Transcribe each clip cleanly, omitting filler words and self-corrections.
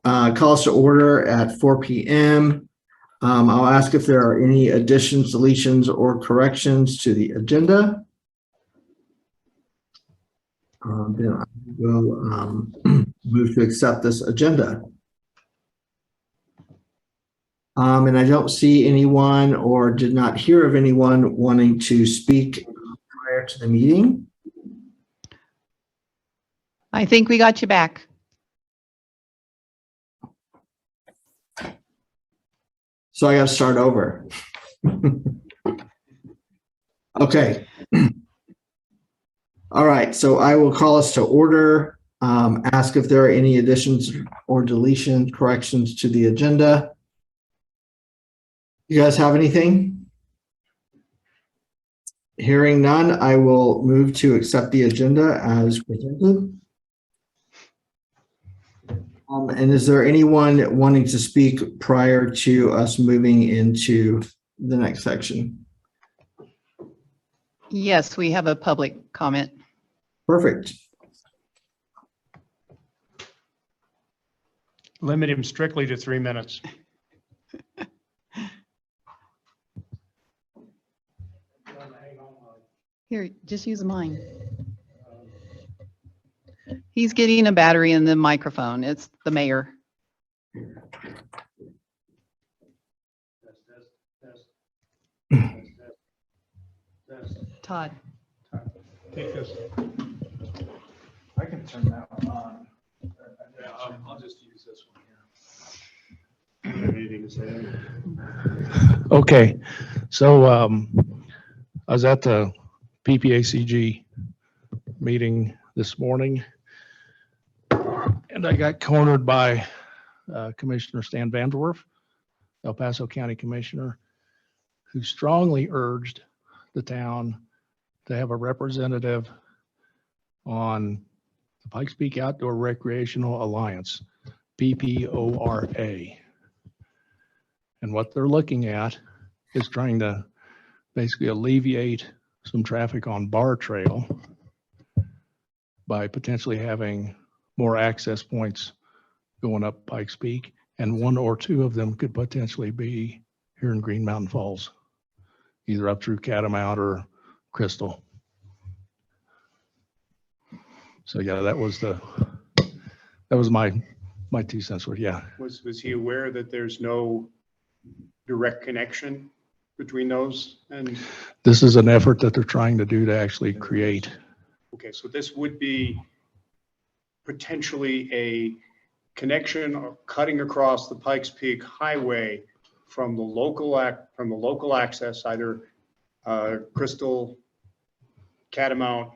call us to order at 4 p.m. I'll ask if there are any additions, deletions, or corrections to the agenda. Then I will move to accept this agenda. And I don't see anyone or did not hear of anyone wanting to speak prior to the meeting. I think we got you back. So I got to start over. Okay. All right. So I will call us to order, ask if there are any additions or deletions, corrections to the agenda. You guys have anything? Hearing none, I will move to accept the agenda as presented. And is there anyone wanting to speak prior to us moving into the next section? Yes, we have a public comment. Perfect. Limit him strictly to 3 minutes. Here, just use mine. He's getting a battery in the microphone. It's the mayor. Todd. Take this. I can turn that one on. Yeah, I'll just use this one here. Anything to say? Okay, so I was at the PPACG meeting this morning, and I got cornered by Commissioner Stan Vanderwerf, El Paso County Commissioner, who strongly urged the town to have a representative on the Pikes Peak Outdoor Recreational Alliance, PPORA. And what they're looking at is trying to basically alleviate some traffic on Bar Trail by potentially having more access points going up Pikes Peak, and 1 or 2 of them could potentially be here in Green Mountain Falls, either up through Catamount or Crystal. So yeah, that was my 2 cents worth. Yeah. Was he aware that there's no direct connection between those? And This is an effort that they're trying to do to actually create. okay, so this would be potentially a connection or cutting across the Pikes Peak Highway from the local access, either Crystal, Catamount,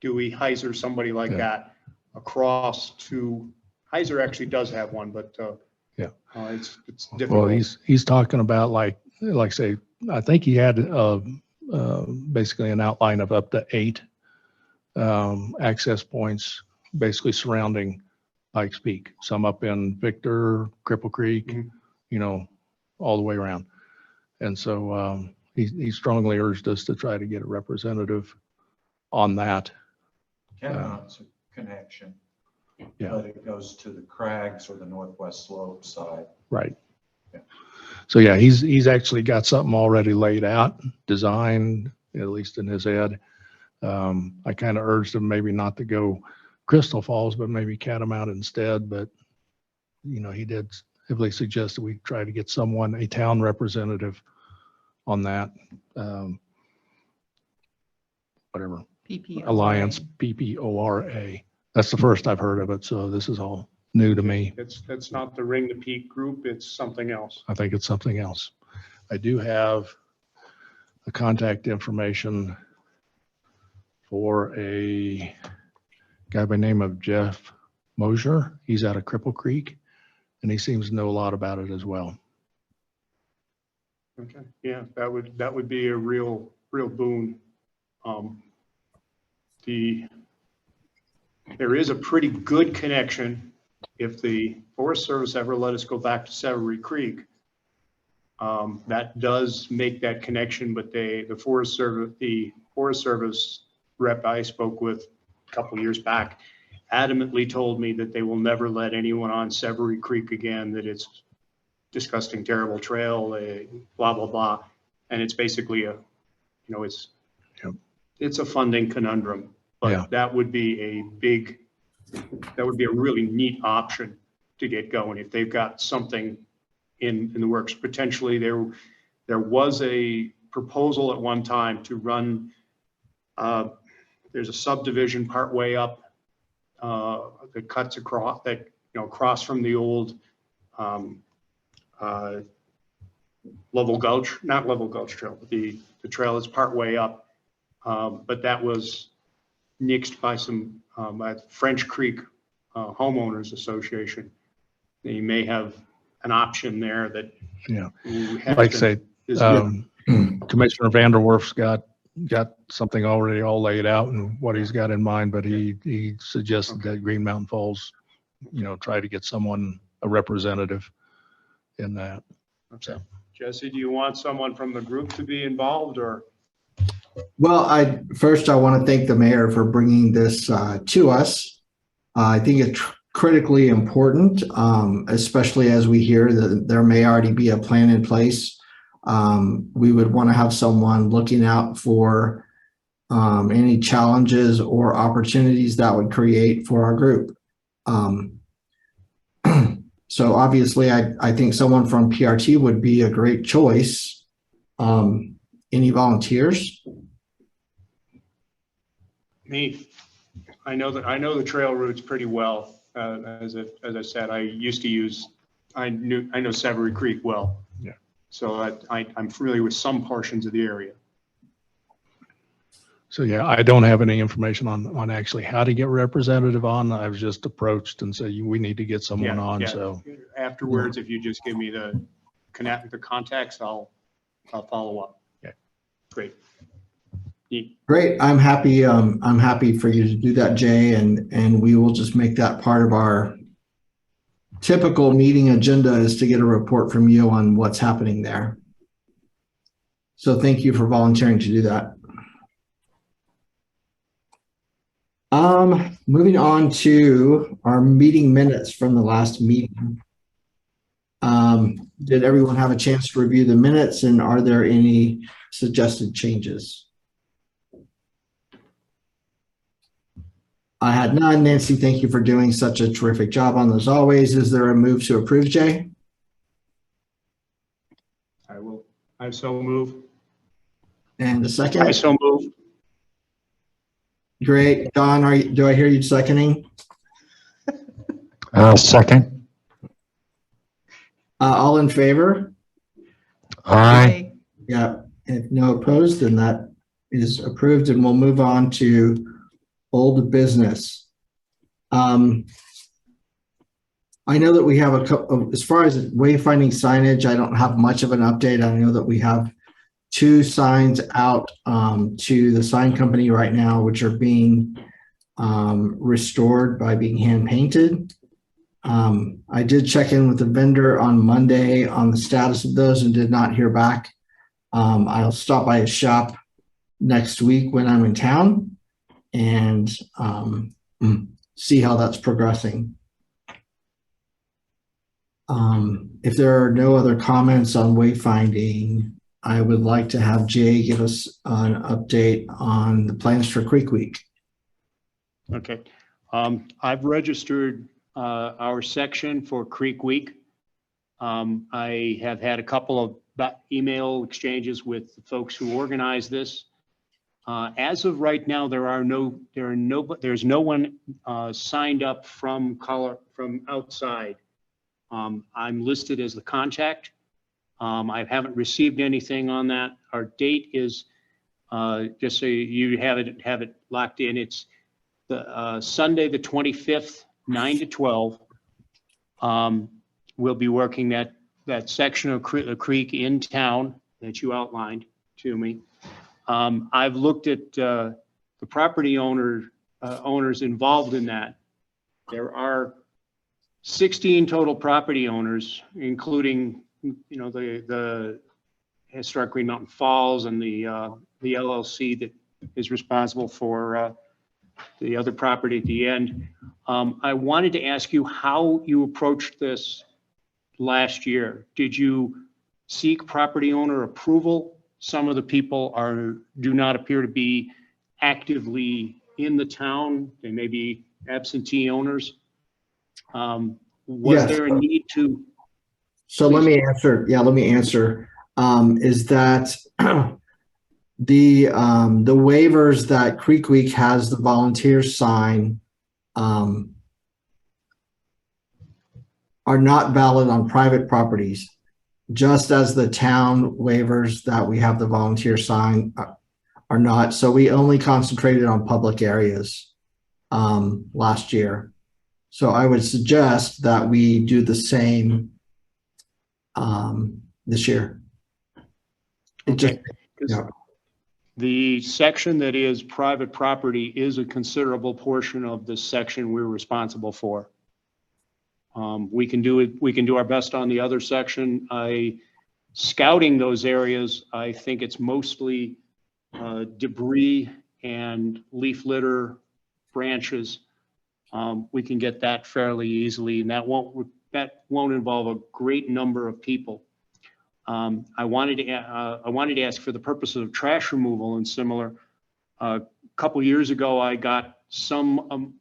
Dewey, Heiser, somebody like that, across to Heiser actually does have one, but Yeah. It's difficult. Well, he's talking about like say, I think he had basically an outline of up to 8 access points, basically surrounding Pikes Peak. Some up in Victor, Cripple Creek, you know, all the way around. And so he strongly urged us to try to get a representative on that. Catamount's a connection. Yeah. But it goes to the crags or the northwest slope side. Right. Yeah. So yeah, he's actually got something already laid out, designed, at least in his head. I kind of urged him maybe not to go Crystal Falls, but maybe Catamount instead. But, you know, he did heavily suggest that we try to get someone, a town representative on that, whatever, PPORA. Alliance, PPORA. That's the first I've heard of it. So this is all new to me. That's not the Ring the Peak group, it's something else. I think it's something else. I do have the contact information for a guy by the name of Jeff Mosier. He's out of Cripple Creek, and he seems to know a lot about it as well. Okay, yeah, that would be a real boon. There is a pretty good connection if the Forest Service ever let us go back to Severy Creek. That does make that connection, but the Forest Service rep I spoke with a couple years back adamantly told me that they will never let anyone on Severy Creek again, that it's disgusting, terrible trail, blah, blah, blah. And it's basically a, it's, Yep. it's a funding conundrum, Yeah. but that would be a really neat option to get going if they've got something in the works. Potentially there was a proposal at one time to run, there's a subdivision partway up that cuts across, that, across from the old Level Gulch, not Level Gulch Trail, but the trail is partway up. But that was nixed by some French Creek Homeowners Association. You may have an option there that. Yeah. has Like I been- say, is Commissioner Vanderwerf's got something already all laid out and what he's got in mind, but he suggested that Green Mountain Falls, try to get someone, a representative in that. Okay. Jesse, do you want someone from the group to be involved, or? Well, I want to thank the mayor for bringing this to us. I think it's critically important, especially as we hear that there may already be a plan in place. We would want to have someone looking out for any challenges or opportunities that would create for our group. So obviously, I think someone from PRT would be a great choice. Any volunteers? Me. I know the trail routes pretty well. As I said, I know Severy Creek well. Yeah. So I'm familiar with some portions of the area. So yeah, I don't have any information on actually how to get representative on. I was just approached and said, we need to get someone on. Yeah. So Afterwards, if you just give me the contacts, I'll follow up. Okay. Great. Neat. Great. I'm happy for you to do that, Jay, and we will just make that part of our typical meeting agenda, is to get a report from you on what's happening there. So thank you for volunteering to do that. Moving on to our meeting minutes from the last meeting. Did everyone have a chance to review the minutes, and are there any suggested changes? I had none. Nancy, thank you for doing such a terrific job on those always. Is there a move to approve, Jay? I so move. And a I second? so move. Great. Don, do I hear you seconding? Second. All in favor? Aye. Yeah. If no opposed, then that is approved, and we'll move on to old business. I know that we have a couple, as far as wayfinding signage, I don't have much of an update. I know that we have 2 signs out to the sign company right now, which are being restored by being hand painted. I did check in with the vendor on Monday on the status of those and did not hear back. I'll stop by his shop next week when I'm in town and see how that's progressing. If there are no other comments on wayfinding, I would like to have Jay give us an update on the plans for Creek Week. Okay. I've registered our section for Creek Week. I have had a couple of email exchanges with the folks who organize this. As of right now, there's no one signed up from outside. I'm listed as the contact. I haven't received anything on that. Our date is, just so you have it locked in, it's the Sunday, the 25th, 9 to 12. We'll be working that section of the creek in town that you outlined to me. I've looked at the property owners involved in that. There are 16 total property owners, including the Historic Green Mountain Falls and the LLC that is responsible for the other property at the end. I wanted to ask you how you approached this last year. Did you seek property owner approval? Some of the people do not appear to be actively in the town. They may be absentee owners. Was Yes. there a need to? So let me answer. Yeah, let me answer. Is that the waivers that Creek Week has the volunteers sign are not valid on private properties, just as the town waivers that we have the volunteer sign are not. So we only concentrated on public areas last year. So I would suggest that we do the same this year. It just, Okay. 'Cause yeah. the section that is private property is a considerable portion of this section we're responsible for. We can do it. We can do our best on the other section. Scouting those areas, I think it's mostly debris and leaf litter, branches. We can get that fairly easily, and that won't involve a great number of people. I wanted to ask for the purposes of trash removal and similar. A couple years ago, I got some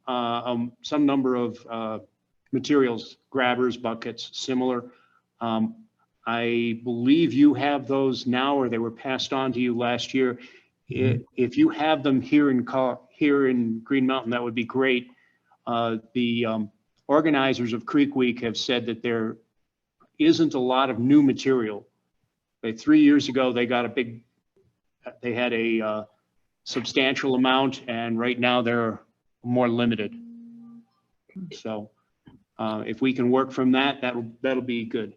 number of materials, grabbers, buckets, similar. I believe you have those now, or they were passed on to you last year. If you have them here in Green Mountain, that would be great. The organizers of Creek Week have said that there isn't a lot of new material. 3 years ago, they had a substantial amount, and right now they're more limited. So if we can work from that, that'll be good.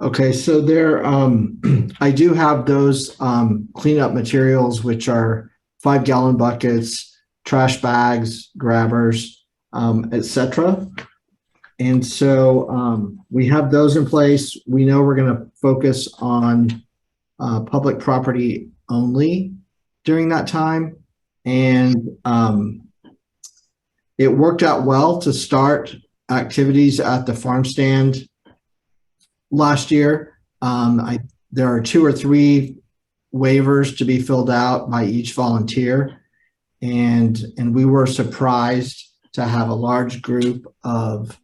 Okay, so there, I do have those cleanup materials, which are 5-gallon buckets, trash bags, grabbers, etc. And so we have those in place. We know we're going to focus on public property only during that time. And it worked out well to start activities at the farm stand last year. There are 2 or 3 waivers to be filled out by each volunteer. And we were surprised to have a large group of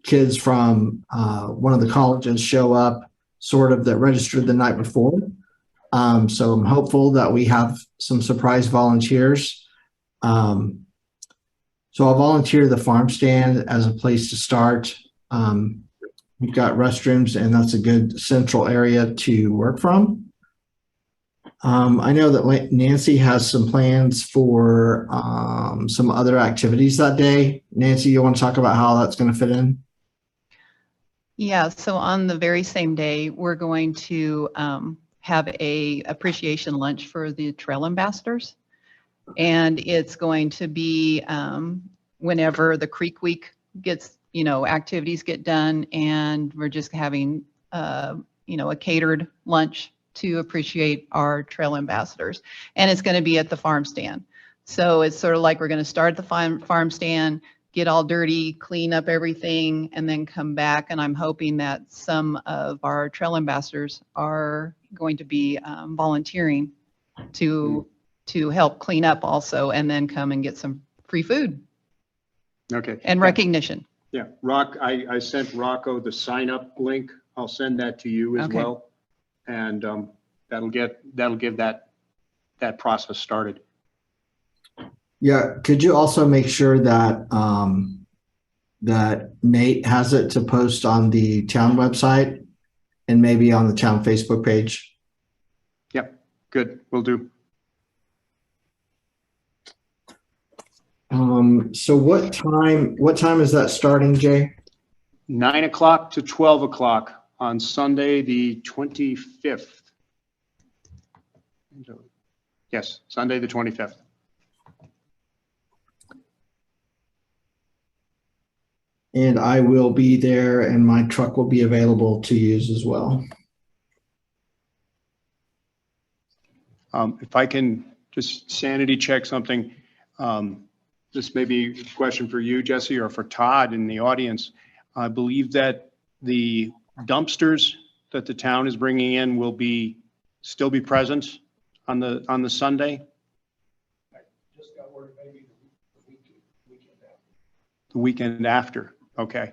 kids from one of the colleges show up, sort of, that registered the night before. So I'm hopeful that we have some surprise volunteers. So I'll volunteer the farm stand as a place to start. We've got restrooms, and that's a good central area to work from. I know that Nancy has some plans for some other activities that day. Nancy, you want to talk about how that's going to fit in? Yeah, so on the very same day, we're going to have a appreciation lunch for the trail ambassadors. And it's going to be whenever the Creek Week gets, activities get done, and we're just having, a catered lunch to appreciate our trail ambassadors. And it's going to be at the farm stand. So it's sort of like we're going to start at the farm stand, get all dirty, clean up everything, and then come back. And I'm hoping that some of our trail ambassadors are going to be volunteering to help clean up also, and then come and get some free food Okay. and recognition. Yeah, I sent Rocco the sign up link. I'll send that to you as Okay. well. And that'll give that process started. Yeah. Could you also make sure that that Nate has it to post on the town website and maybe on the town Facebook page? Yep, good, will do. So what time is that starting, Jay? 9 o'clock to 12 o'clock on Sunday, the 25th. Yes, Sunday, the 25th. And I will be there, and my truck will be available to use as well. If I can just sanity check something. This may be a question for you, Jesse, or for Todd in the audience. I believe that the dumpsters that the town is bringing in will still be present on the Sunday, Just got word maybe the weekend after. the weekend after. Okay.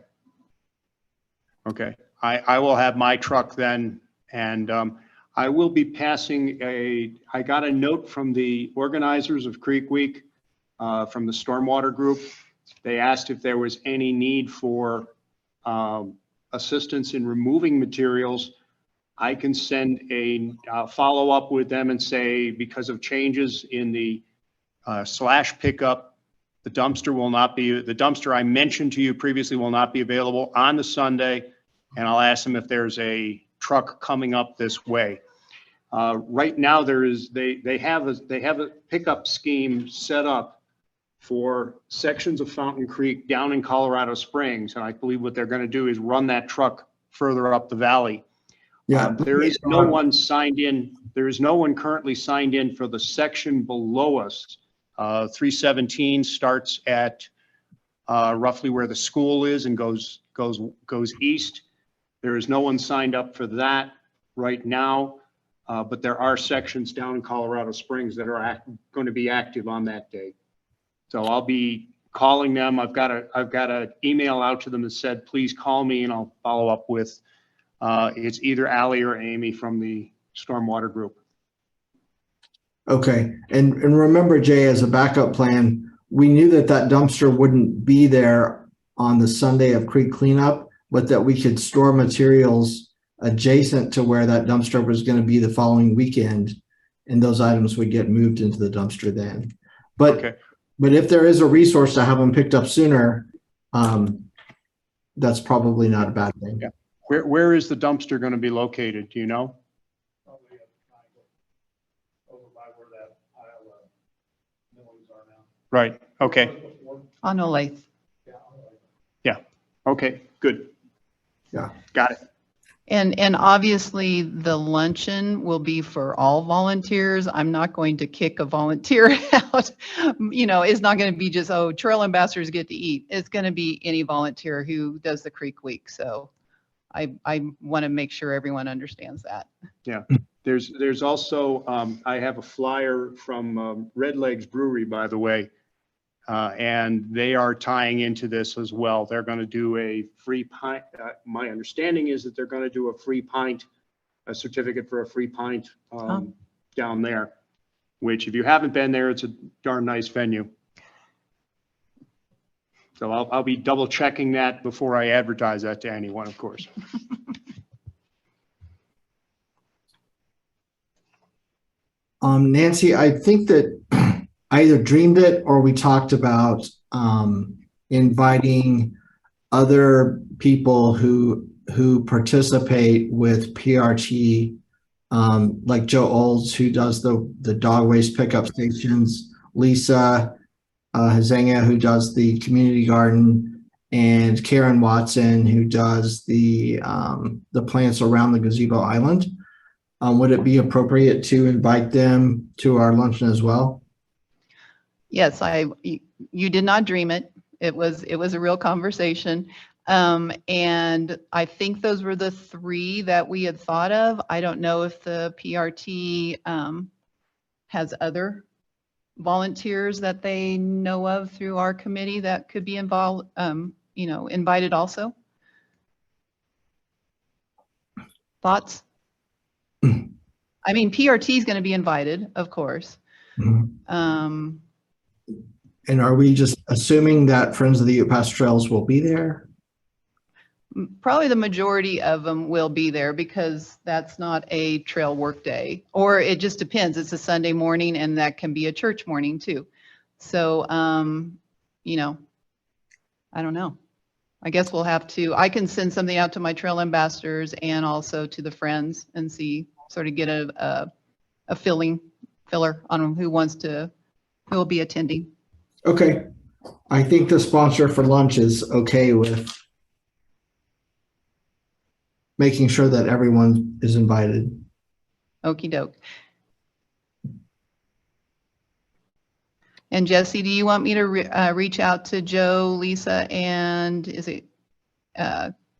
Okay. I will have my truck then, and I will be passing I got a note from the organizers of Creek Week, from the Stormwater Group. They asked if there was any need for assistance in removing materials. I can send a follow up with them and say, because of changes in the slash pickup, the dumpster I mentioned to you previously will not be available on the Sunday. And I'll ask them if there's a truck coming up this way. Right now they have a pickup scheme set up for sections of Fountain Creek down in Colorado Springs. And I believe what they're going to do is run that truck further up the valley. Yeah. There is no one signed in. There is no one currently signed in for the section below us. 317 starts at roughly where the school is and goes east. There is no one signed up for that right now, but there are sections down in Colorado Springs that are going to be active on that day. So I'll be calling them. I've got an email out to them that said, please call me, and I'll follow up with, it's either Ally or Amy from the Stormwater Group. Okay. And remember, Jay, as a backup plan, we knew that dumpster wouldn't be there on the Sunday of creek cleanup, but that we could store materials adjacent to where that dumpster was going to be the following weekend. And those items would get moved into the dumpster then. But Okay. But if there is a resource to have them picked up sooner, that's probably not a bad thing. Yeah. Where is the dumpster going to be located? Do you know? Probably at the triangle over by where that pile of millings are now. Right. Okay. Before, On Olathe. yeah, I'm like, Okay. Good. Yeah. Got it. And obviously the luncheon will be for all volunteers. I'm not going to kick a volunteer out. It's not going to be just, oh, trail ambassadors get to eat. It's going to be any volunteer who does the Creek Week. So I want to make sure everyone understands that. Yeah. There's also, I have a flyer from Red Legs Brewery, by the way, and they are tying into this as well. They're going to do a free pint. My understanding is that they're going to do a free pint, a certificate for a free pint down there, which if you haven't been there, it's a darn nice venue. So I'll be double checking that before I advertise that to anyone, of course. Nancy, I think that I either dreamed it or we talked about inviting other people who participate with PRT, like Joe Olds, who does the dog waste pickup stations, Lisa Hazenga, who does the community garden, and Karen Watson, who does the plants around the gazebo island. Would it be appropriate to invite them to our luncheon as well? Yes, you did not dream it. It was a real conversation. And I think those were the three that we had thought of. I don't know if the PRT has other volunteers that they know of through our committee that could be involved, invited also. Thoughts? I mean, PRT is going to be invited, of course. Mhm. And are we just assuming that Friends of the Ute Pass Trails will be there? Probably the majority of them will be there because that's not a trail work day, or it just depends. It's a Sunday morning and that can be a church morning too. So, I don't know. I guess we'll have to, I can send something out to my trail ambassadors and also to the friends and see, sort of get a filler on who will be attending. Okay. I think the sponsor for lunch is okay with making sure that everyone is invited. Okey doke. And Jesse, do you want me to reach out to Joe, Lisa, and is it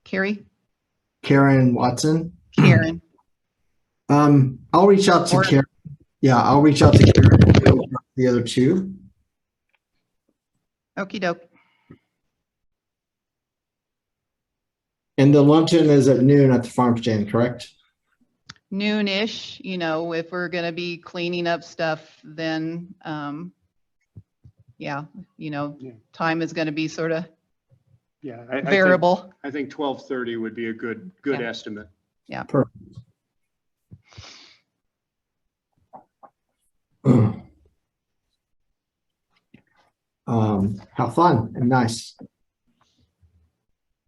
Carrie? Karen Watson. Karen. I'll reach out to Or- Karen. Yeah, I'll reach out to Karen, the other two. Okey doke. And the luncheon is at noon at the farm stand, correct? Noonish, you know, if we're going to be cleaning up stuff, then, yeah, you know, Yeah. time is going to be sort of Yeah. variable. I think 12:30 would be a good Yeah. estimate. How fun and nice.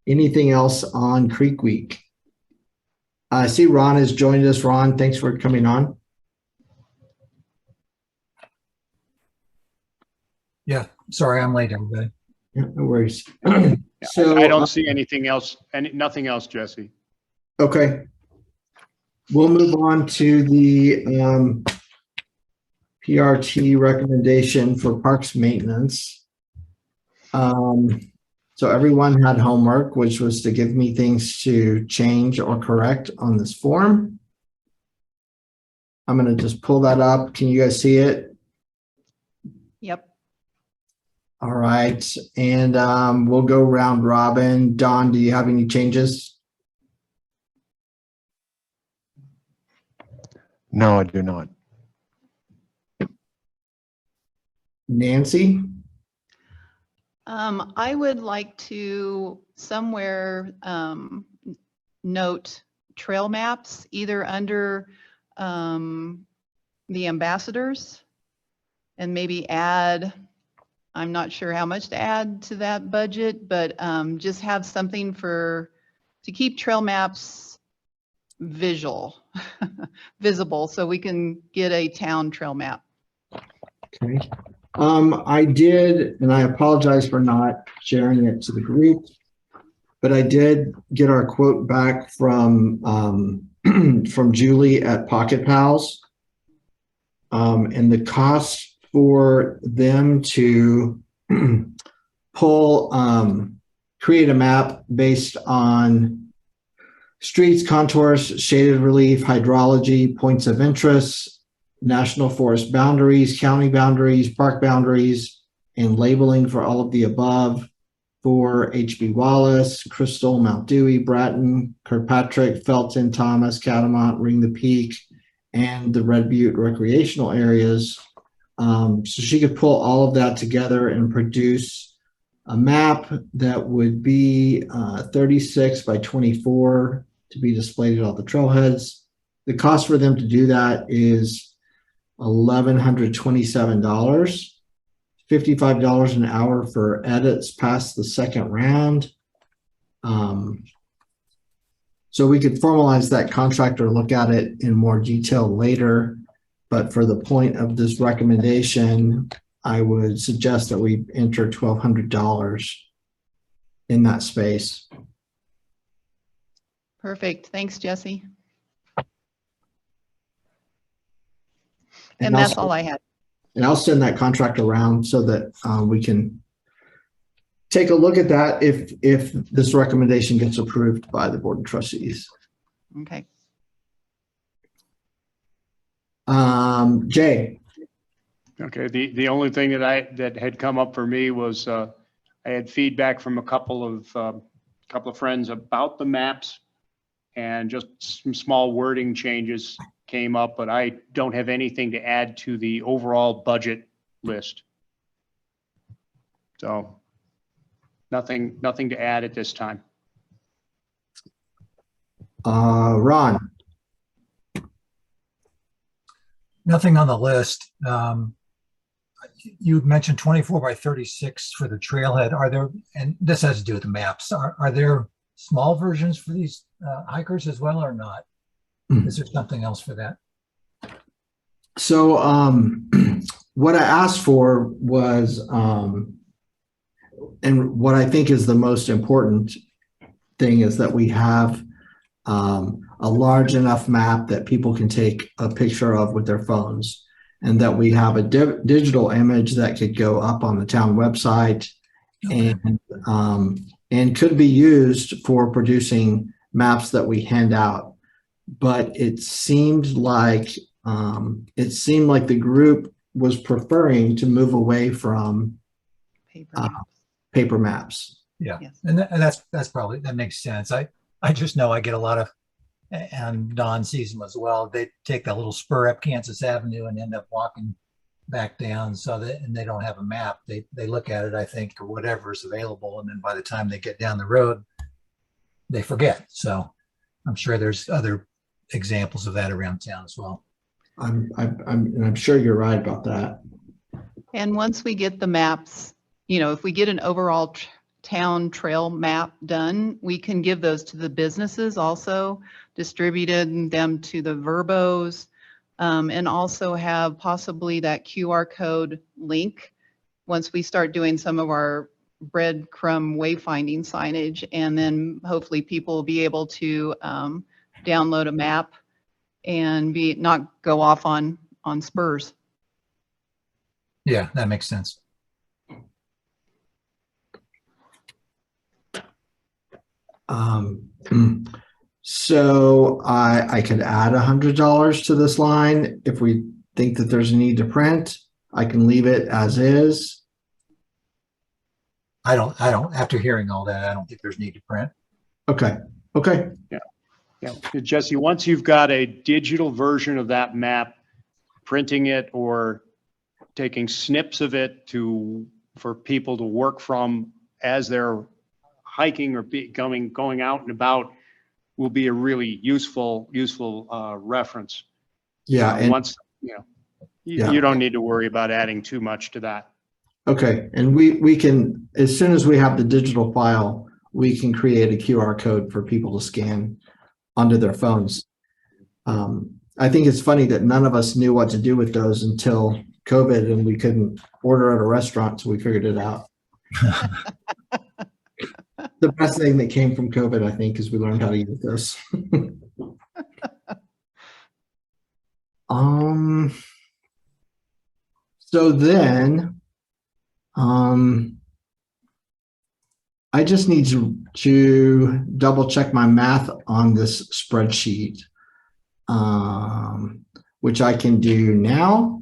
Anything else on Creek Week? I see Ron has joined us. Ron, thanks for coming on. Yeah, sorry, I'm late, everybody. Yeah, no worries. So I don't see anything else, nothing else, Jesse. okay. We'll move on to the PRT recommendation for parks maintenance. So everyone had homework, which was to give me things to change or correct on this form. I'm going to just pull that up. Can you guys see it? Yep. All right. And we'll go round robin. Don, do you have any changes? No, I do not. Nancy? I would like to somewhere note trail maps, either under the ambassadors and maybe add, I'm not sure how much to add to that budget, but just have something to keep trail maps visible so we can get a town trail map. Okay. I did, and I apologize for not sharing it to the group, but I did get our quote back from from Julie at Pocket Pals. And the cost for them to create a map based on streets, contours, shaded relief, hydrology, points of interest, national forest boundaries, county boundaries, park boundaries, and labeling for all of the above for HB Wallace, Crystal, Mount Dewey, Bratton, Kirkpatrick, Felton, Thomas, Catamount, Ring the Peak, and the Red Butte recreational areas. So she could pull all of that together and produce a map that would be 36 by 24 to be displayed at all the trailheads. The cost for them to do that is $1,127, $55 an hour for edits past the second round. So we could formalize that contract or look at it in more detail later. But for the point of this recommendation, I would suggest that we enter $1,200 in that space. Perfect. Thanks, Jesse. And And that's also- all I had. And I'll send that contract around so that we can take a look at that if this recommendation gets approved by the Board of Trustees. Okay. Jay, Okay, the only thing that had come up for me was, I had feedback from a couple of friends about the maps, and just some small wording changes came up, but I don't have anything to add to the overall budget list. So nothing to add at this time. Ron, Nothing on the list. You mentioned 24 by 36 for the trailhead. Are there, and this has to do with the maps, are there small versions for these hikers as well or not? Is there something else for that? so what I asked for was, and what I think is the most important thing is that we have a large enough map that people can take a picture of with their phones. and that we have a digital image that could go up on the town website Okay. and could be used for producing maps that we hand out. But it seemed like the group was preferring to move away from Paper Uh, maps. paper maps. Yeah, Yes. and that's probably, that makes sense. I just know I get a lot of, and Don sees them as well. They take that little spur up Kansas Avenue and end up walking back down, so that, and they don't have a map. They look at it, I think, or whatever is available, and then by the time they get down the road, they forget. So I'm sure there's other examples of that around town as well. I'm sure you're right about that. And once we get the maps, if we get an overall town trail map done, we can give those to the businesses also, distributed them to the Verbos, and also have possibly that QR code link once we start doing some of our breadcrumb wayfinding signage. And then hopefully people will be able to download a map and not go off on spurs. Yeah, that makes sense. So I could add $100 to this line if we think that there's a need to print. I can leave it as is. I don't, after hearing all that, I don't think there's need to print. Okay. Yeah, Jesse, once you've got a digital version of that map, printing it or taking snips of it for people to work from as they're hiking or going out and about will be a really useful reference. Yeah. And Once, Yeah. you don't need to worry about adding too much to that. okay. And we can, as soon as we have the digital file, we can create a QR code for people to scan onto their phones. I think it's funny that none of us knew what to do with those until COVID, and we couldn't order at a restaurant, so we figured it out. The best thing that came from COVID, I think, is we learned how to use this. So then, I just need to double check my math on this spreadsheet, which I can do now,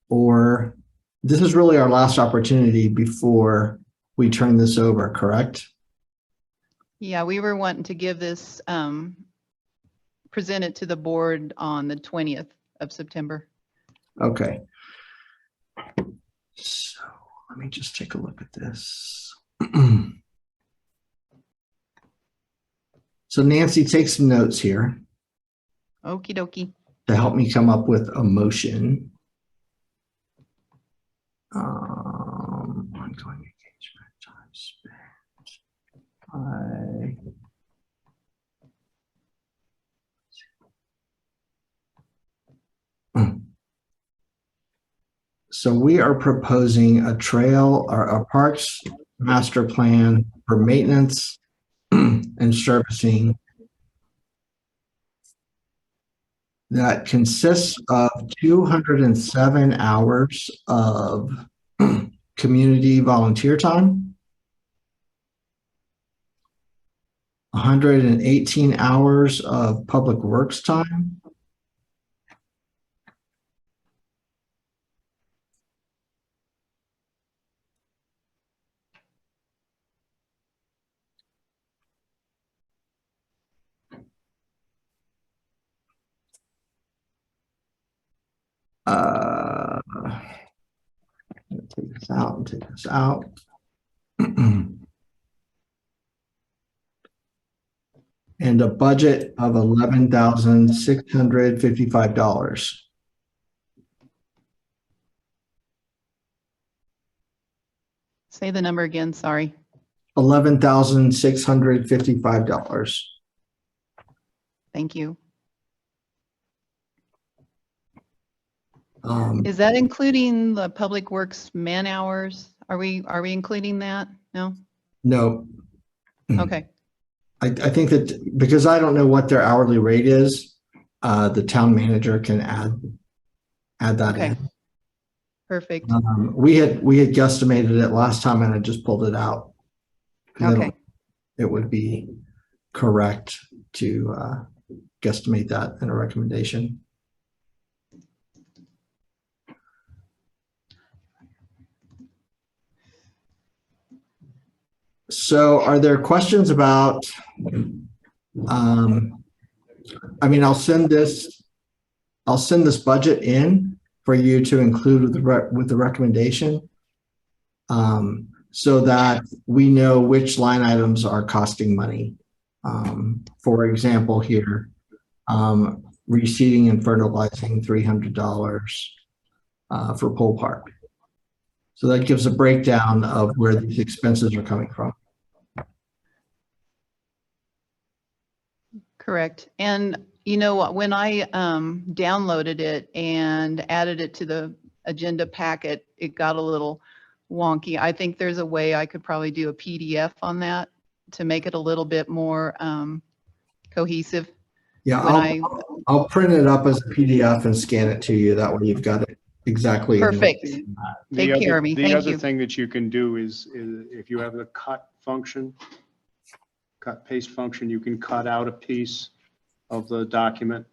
or this is really our last opportunity before we turn this over, correct? Yeah, we were wanting to give this, present it to the board on the 20th of September. Okay. So let me just take a look at this. So Nancy, take some notes here Okie dokie. to help me come up with a motion. Ongoing engagement, time spent. So we are proposing a trail or a parks master plan for maintenance and servicing that consists of 207 hours of community volunteer time, 118 hours of public works time, take this out and take this out. And a budget of $11,655. Say the number again, sorry. $11,655. Thank you. Um, Is that including the public works man hours? Are we including that? No? no, Okay. I think that because I don't know what their hourly rate is, the town manager can add that Okay. in. Perfect. We had guesstimated it last time and I just pulled it out. 'Cause I don't- Okay. It would be correct to guesstimate that in a recommendation. So are there questions about, I'll send this budget in for you to include with the recommendation. So that we know which line items are costing money. For example, here, reseeding and fertilizing $300 for Pole Park. So that gives a breakdown of where these expenses are coming from. Correct. And you know what, when I downloaded it and added it to the agenda packet, it got a little wonky. I think there's a way I could probably do a PDF on that to make it a little bit more cohesive. Yeah, When I'll print it up as a PDF and scan it to you. That way you've got it exactly. in the- Perfect. The Take care of me. The Thank other you. thing that you can do is if you have the cut function, cut paste function, you can cut out a piece of the document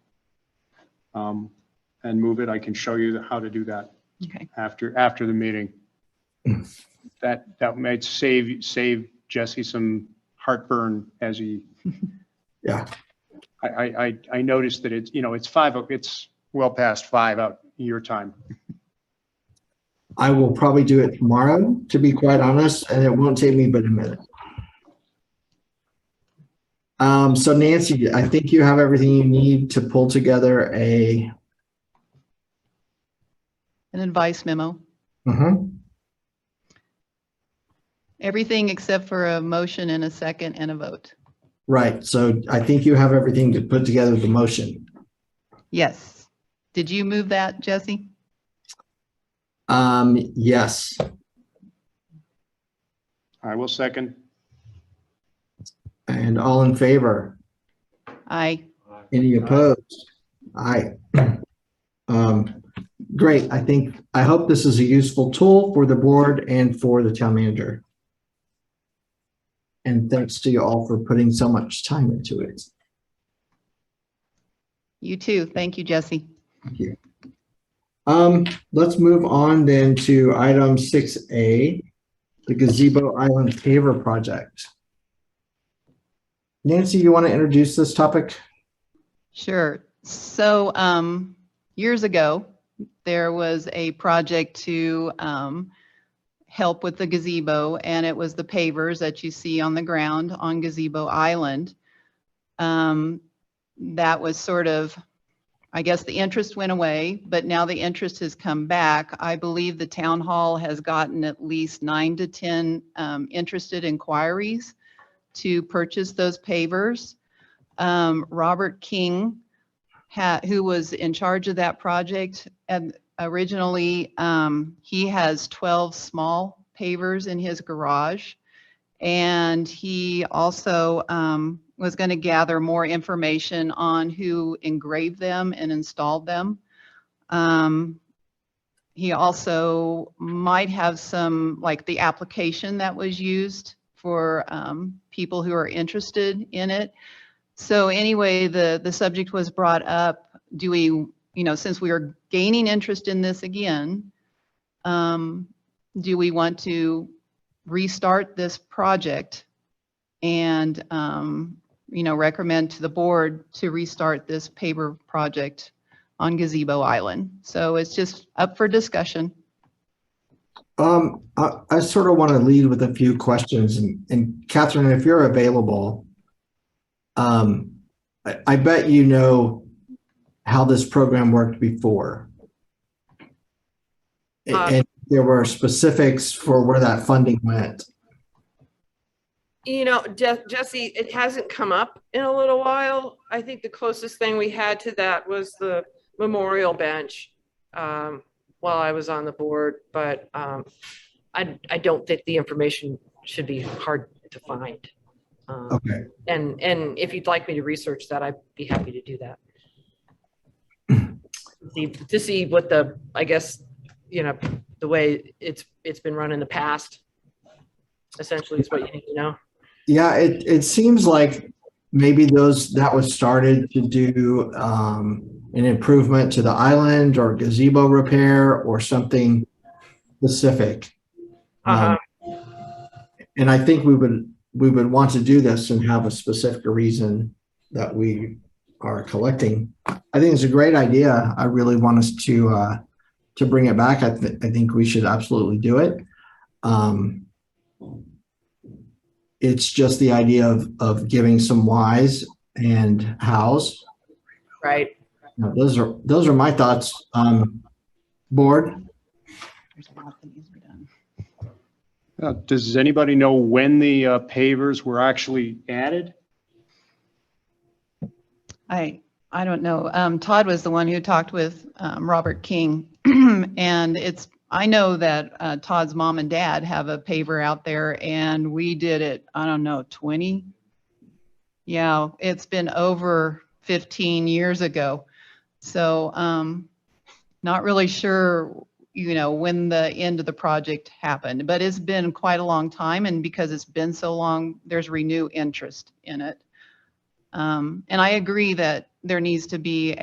and move it. I can show you how to do that Okay. after the meeting. That might save Jesse some heartburn as he. Yeah. I noticed that it's well past 5 out your time. I will probably do it tomorrow, to be quite honest, and it won't take me but a minute. So Nancy, I think you have everything you need to pull together An advice memo. Mhm. Everything except for a motion and a second and a vote. Right. So I think you have everything to put together the motion. Yes. Did you move that, Jesse? Yes. I will second. And all in favor? Aye. Any opposed? Aye. Great. I hope this is a useful tool for the board and for the town manager. And thanks to you all for putting so much time into it. You too. Thank you, Jesse. Thank you. Let's move on then to item 6A, the Gazebo Island Paver Project. Nancy, you want to introduce this topic? Sure. So years ago, there was a project to help with the gazebo, and it was the pavers that you see on the ground on Gazebo Island. That was sort of, I guess the interest went away, but now the interest has come back. I believe the town hall has gotten at least 9 to 10 interested inquiries to purchase those pavers. Robert King, who was in charge of that project, and originally he has 12 small pavers in his garage, and he also was going to gather more information on who engraved them and installed them. He also might have some, like the application that was used for people who are interested in it. So anyway, the subject was brought up. Do we, since we are gaining interest in this again, do we want to restart this project and, recommend to the board to restart this paver project on Gazebo Island? So it's just up for discussion. I sort of want to lead with a few questions, and Catherine, if you're available, I bet you know how this program worked before. And there were specifics for where that funding went. Jesse, it hasn't come up in a little while. I think the closest thing we had to that was the memorial bench while I was on the board, but I don't think the information should be hard to find. Okay. And if you'd like me to research that, I'd be happy to do that. To see what I guess you know, the way it's been run in the past, essentially is what you need to know. Yeah, it seems like maybe that was started to do an improvement to the island or gazebo repair or something specific. Uh-huh. And I think we would want to do this and have a specific reason that we are collecting. I think it's a great idea. I really want us to bring it back. I think we should absolutely do it. It's just the idea of giving some whys and hows. Right. Now, those are my thoughts. Board. There's a lot that needs to be done. Does anybody know when the pavers were actually added? I don't know. Todd was the one who talked with Robert King, and I know that Todd's mom and dad have a paver out there, and we did it, I don't know, 20? Yeah, it's been over 15 years ago. So not really sure, when the end of the project happened, but it's been quite a long time. And because it's been so long, there's renewed interest in it. And I agree that there needs to be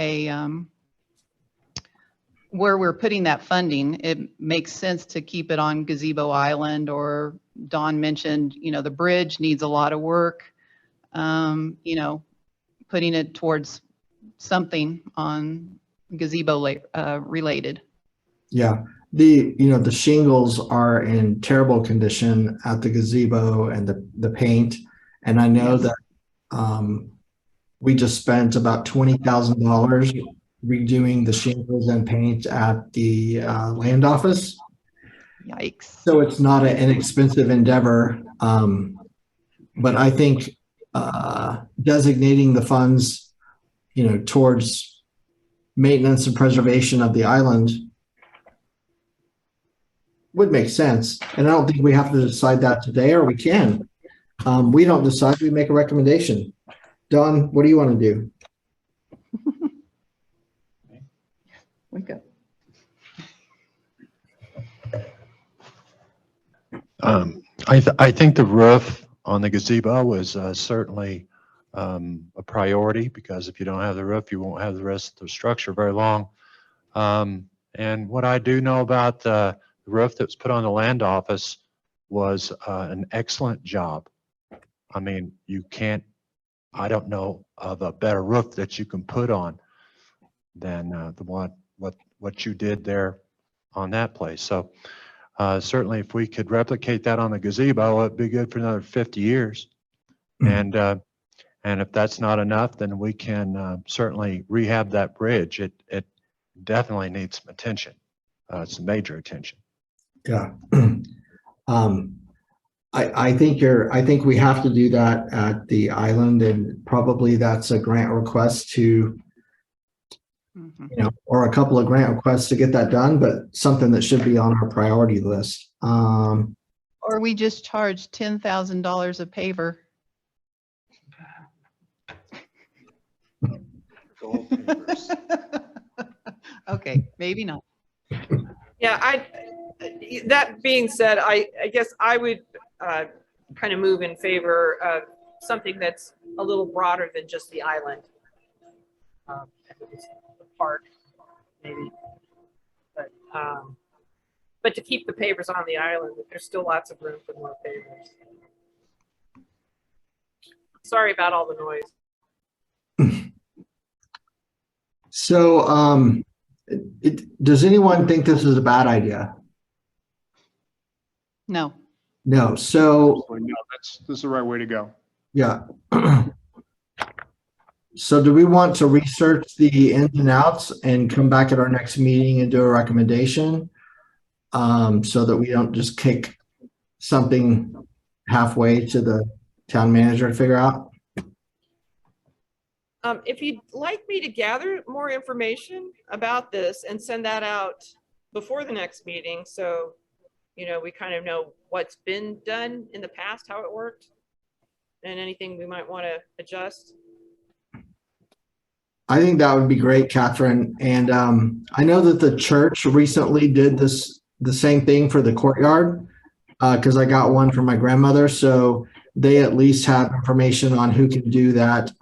where we're putting that funding, it makes sense to keep it on Gazebo Island, or Don mentioned, the bridge needs a lot of work. Putting it towards something on gazebo related. Yeah. The shingles are in terrible condition at the gazebo and the paint. And I know Yes. that we just spent about $20,000 redoing the shingles and paint at the land office. Yikes. So it's not an inexpensive endeavor. But I think designating the funds, towards maintenance and preservation of the island would make sense. And I don't think we have to decide that today, or we can. We don't decide, we make a recommendation. Don, what do you want to do? Wake up. I think the roof on the gazebo is certainly a priority, because if you don't have the roof, you won't have the rest of the structure very long. And what I do know about the roof that was put on the land office was an excellent job. I mean, I don't know of a better roof that you can put on than what you did there on that place. So certainly if we could replicate that on the gazebo, it'd be good for another 50 years. Mhm. And if that's not enough, then we can certainly rehab that bridge. It definitely needs some attention, some major attention. Yeah. I think we have to do that at the island, and probably that's a grant request or a couple of grant requests to get that done, but something that should be on our priority list. Or we just charge $10,000 a paver. Gold pavers. Okay, maybe not. Yeah, that being said, I guess I would kind of move in favor of something that's a little broader than just the island. The park, maybe. But to keep the pavers on the island, there's still lots of room for more pavers. Sorry about all the noise. So, does anyone think this is a bad idea? No. No. So, No, this is the right way to go. yeah. So do we want to research the ins and outs and come back at our next meeting and do a recommendation? So that we don't just kick something halfway to the town manager to figure out? If you'd like me to gather more information about this and send that out before the next meeting, so we kind of know what's been done in the past, how it worked, and anything we might want to adjust. I think that would be great, Catherine. And I know that the church recently did the same thing for the courtyard because I got one from my grandmother. So they at least have information on who can do that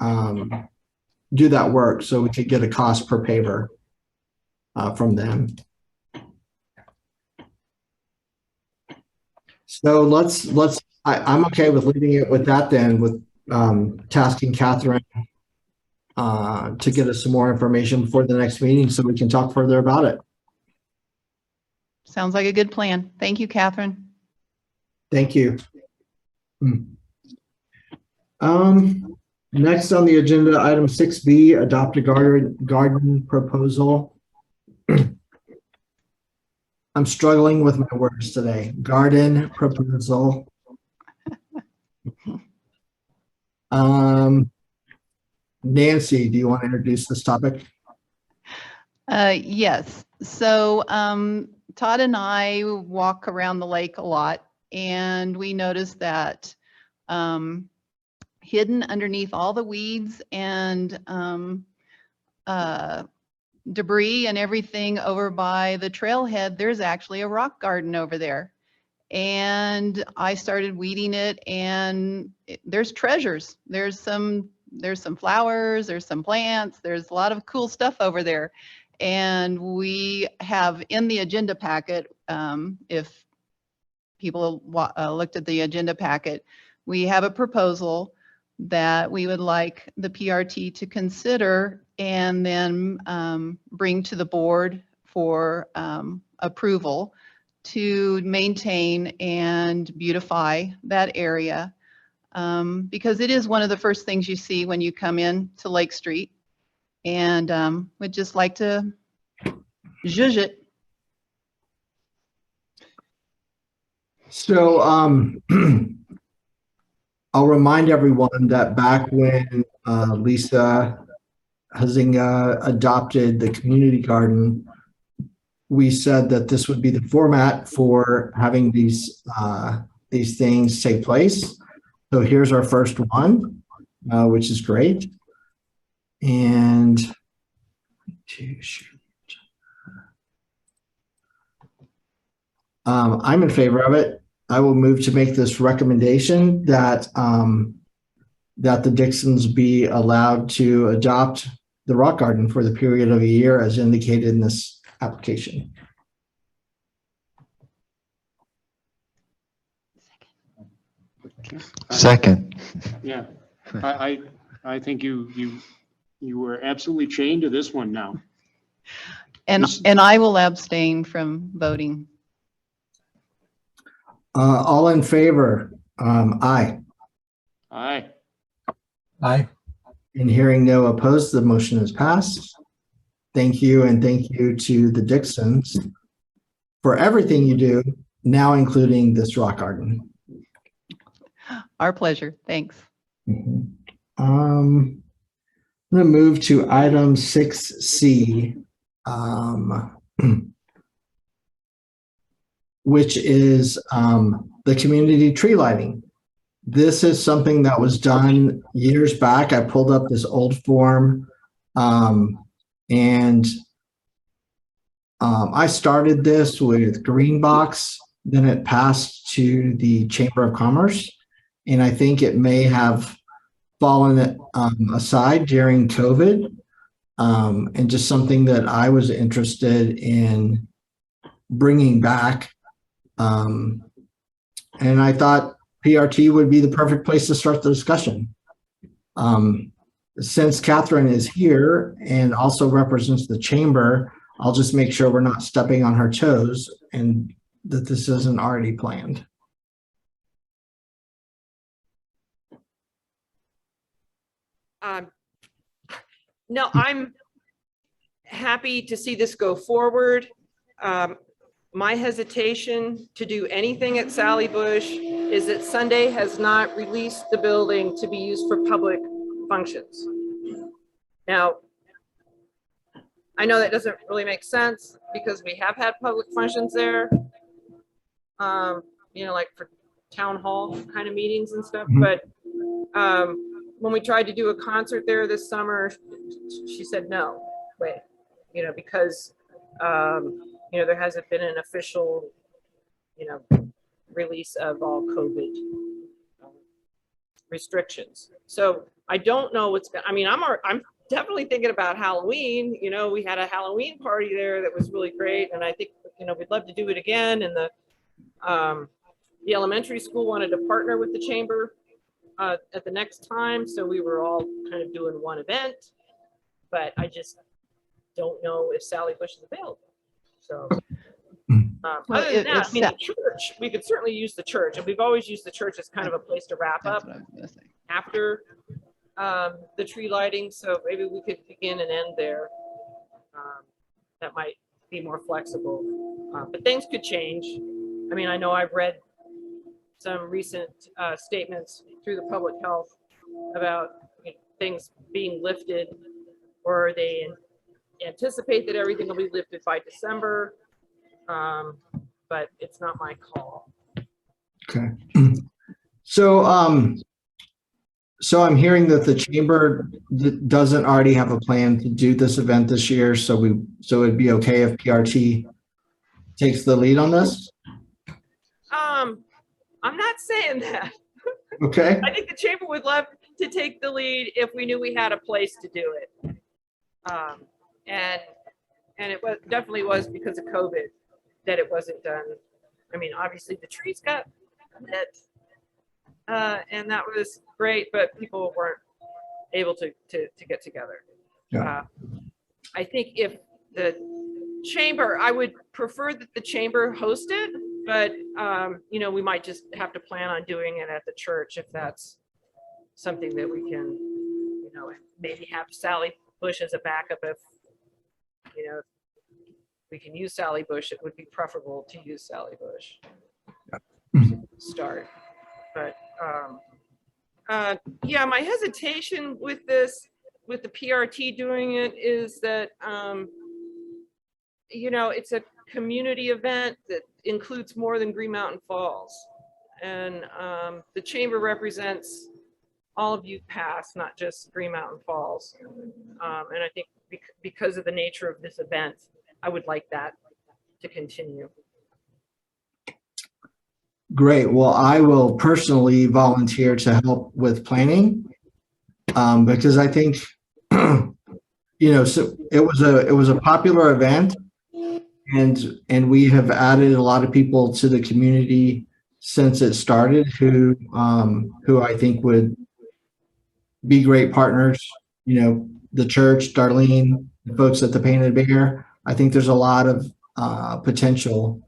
work. So we could get a cost per paver from them. So I'm okay with leaving it with that then, with tasking Catherine to get us some more information before the next meeting so we can talk further about it. Sounds like a good plan. Thank you, Catherine. Thank you. Next on the agenda, item 6B, adopt a garden proposal. I'm struggling with my words today. Garden proposal. Nancy, do you want to introduce this topic? Yes. So Todd and I walk around the lake a lot, and we noticed that hidden underneath all the weeds and debris and everything over by the trailhead, there's actually a rock garden over there. And I started weeding it, and there's treasures. There's some flowers, there's some plants, there's a lot of cool stuff over there. And we have in the agenda packet, if people looked at the agenda packet, we have a proposal that we would like the PRT to consider and then bring to the board for approval to maintain and beautify that area. Because it is one of the first things you see when you come in to Lake Street, and would just like to zhuzh it. So I'll remind everyone that back when Lisa Huizinga adopted the community garden, we said that this would be the format for having these things take place. So here's our first one, which is great. And I'm in favor of it. I will move to make this recommendation that that the Dixons be allowed to adopt the rock garden for the period of a year as indicated in this application. Second. Yeah, I think you were absolutely chained to this one now. And I will abstain from voting. All in favor? Aye. Aye. Aye. And hearing no opposed, the motion is passed. Thank you, and thank you to the Dixons for everything you do, now including this rock garden. Our pleasure. Thanks. I'm going to move to item 6C, which is the community tree lighting. This is something that was done years back. I pulled up this old form, and I started this with Greenbox, then it passed to the Chamber of Commerce, and I think it may have fallen aside during COVID, and just something that I was interested in bringing back. And I thought PRT would be the perfect place to start the discussion. Since Catherine is here and also represents the chamber, I'll just make sure we're not stepping on her toes and that this isn't already planned. No, I'm happy to see this go forward. My hesitation to do anything at Sally Bush is that Sunday has not released the building to be used for public functions. Now, I know that doesn't really make sense because we have had public functions there, you know, like for town hall kind of meetings and stuff. But when we tried to do a concert there this summer, she said, no, wait, because, there hasn't been an official, release of all COVID restrictions. So I don't know I'm definitely thinking about Halloween. We had a Halloween party there that was really great. And I think, we'd love to do it again. And the elementary school wanted to partner with the chamber at the next time. So we were all kind of doing one event, but I just don't know if Sally Bush is available. So Well, other than that, it's the church, we could certainly use the church, and we've always used the church as kind of a place to wrap That's up what I was gonna say. after the tree lighting. So maybe we could begin and end there. That might be more flexible, but things could change. I know I've read some recent statements through the public health about things being lifted, or they anticipate that everything will be lifted by December. But it's not my call. Okay. So, so I'm hearing that the chamber doesn't already have a plan to do this event this year. So it'd be okay if PRT takes the lead on this? I'm not saying that. Okay. I think the chamber would love to take the lead if we knew we had a place to do it. And it definitely was because of COVID that it wasn't done. Obviously the trees got lit, and that was great, but people weren't able to get together. Yeah. I think if the chamber, I would prefer that the chamber host it, but we might just have to plan on doing it at the church if that's something that we can, maybe have Sally Bush as a backup if, we can use Sally Bush. It would be preferable to use Sally Bush. Start, but yeah, my hesitation with this, with the PRT doing it, is that it's a community event that includes more than Green Mountain Falls, and the chamber represents all of Youth Pass, not just Green Mountain Falls, and I think because of the nature of this event, I would like that to continue. Great. Well, I will personally volunteer to help with planning, because I think, so it was a popular event, and we have added a lot of people to the community since it started who I think would be great partners. The church, Darlene, the folks at the Painted Bear. I think there's a lot of potential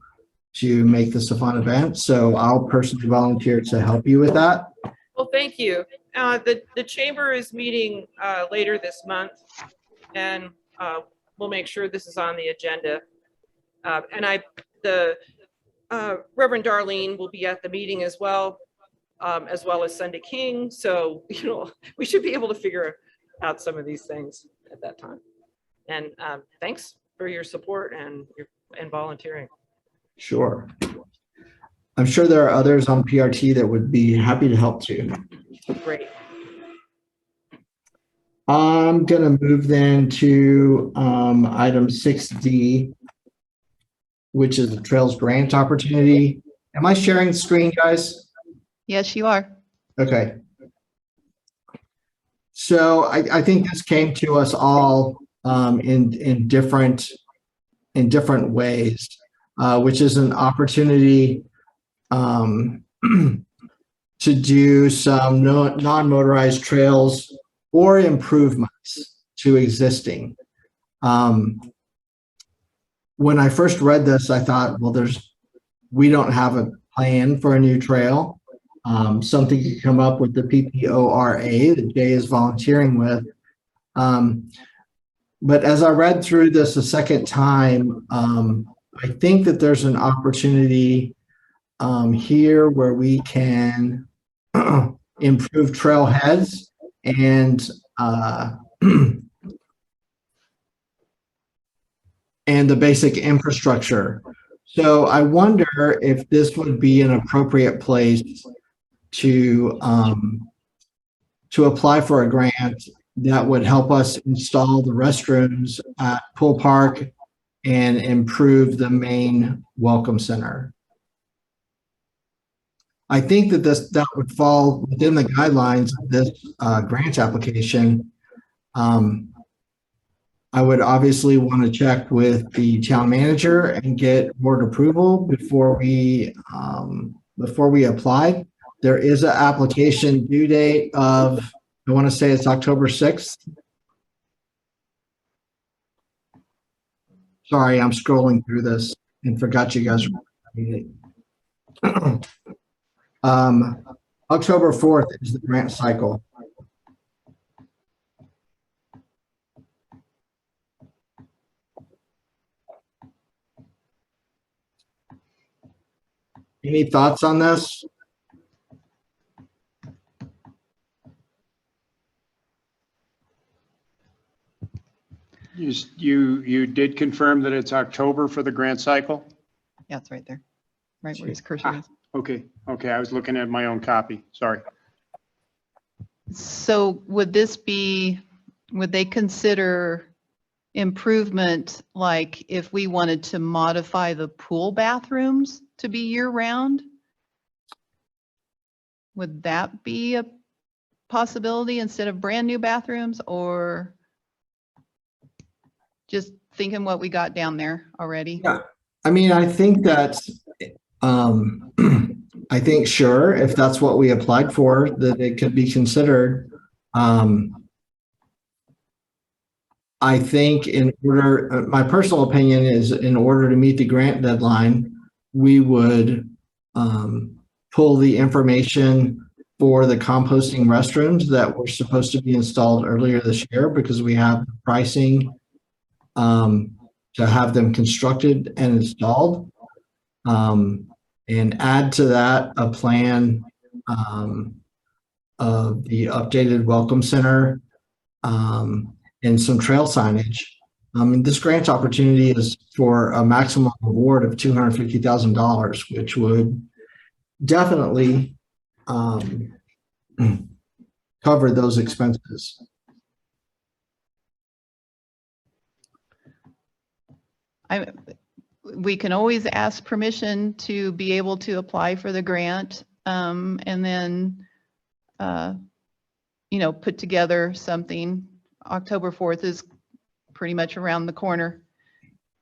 to make this a fun event. So I'll personally volunteer to help you with that. Well, thank you. The chamber is meeting later this month, and we'll make sure this is on the agenda. And the Reverend Darlene will be at the meeting as well as Sunday King. So, we should be able to figure out some of these things at that time. And thanks for your support and volunteering. Sure. I'm sure there are others on PRT that would be happy to help too. Great. I'm going to move then to item 6D, which is the Trails Grant opportunity. Am I sharing the screen, guys? Yes, you are. Okay. So I think this came to us all in different ways, which is an opportunity to do some non-motorized trails or improvements to existing. When I first read this, I thought, well, we don't have a plan for a new trail. Something could come up with the PPORA that Jay is volunteering with. But as I read through this a second time, I think that there's an opportunity here where we can improve trailheads and and the basic infrastructure. So I wonder if this would be an appropriate place to apply for a grant that would help us install the restrooms at Pool Park and improve the main welcome center. I think that that would fall within the guidelines of this grant application. I would obviously want to check with the town manager and get board approval before we apply. There is an application due date of, I want to say it's October 6th. Sorry, I'm scrolling through this and forgot you guys were. October 4th is the grant cycle. Any thoughts on this? You did confirm that it's October for the grant cycle? Yeah, it's right there, right where his cursor is. Okay, I was looking at my own copy, sorry. So would they consider improvement, like if we wanted to modify the pool bathrooms to be year-round? Would that be a possibility instead of brand new bathrooms, or just thinking what we got down there already? Yeah. I mean, I think that, I think sure, if that's what we applied for, that it could be considered. I think my personal opinion is in order to meet the grant deadline, we would pull the information for the composting restrooms that were supposed to be installed earlier this year, because we have the pricing to have them constructed and installed, and add to that a plan of the updated welcome center and some trail signage. This grant opportunity is for a maximum award of $250,000, which would definitely cover those expenses. We can always ask permission to be able to apply for the grant, and then, put together something. October 4th is pretty much around the corner,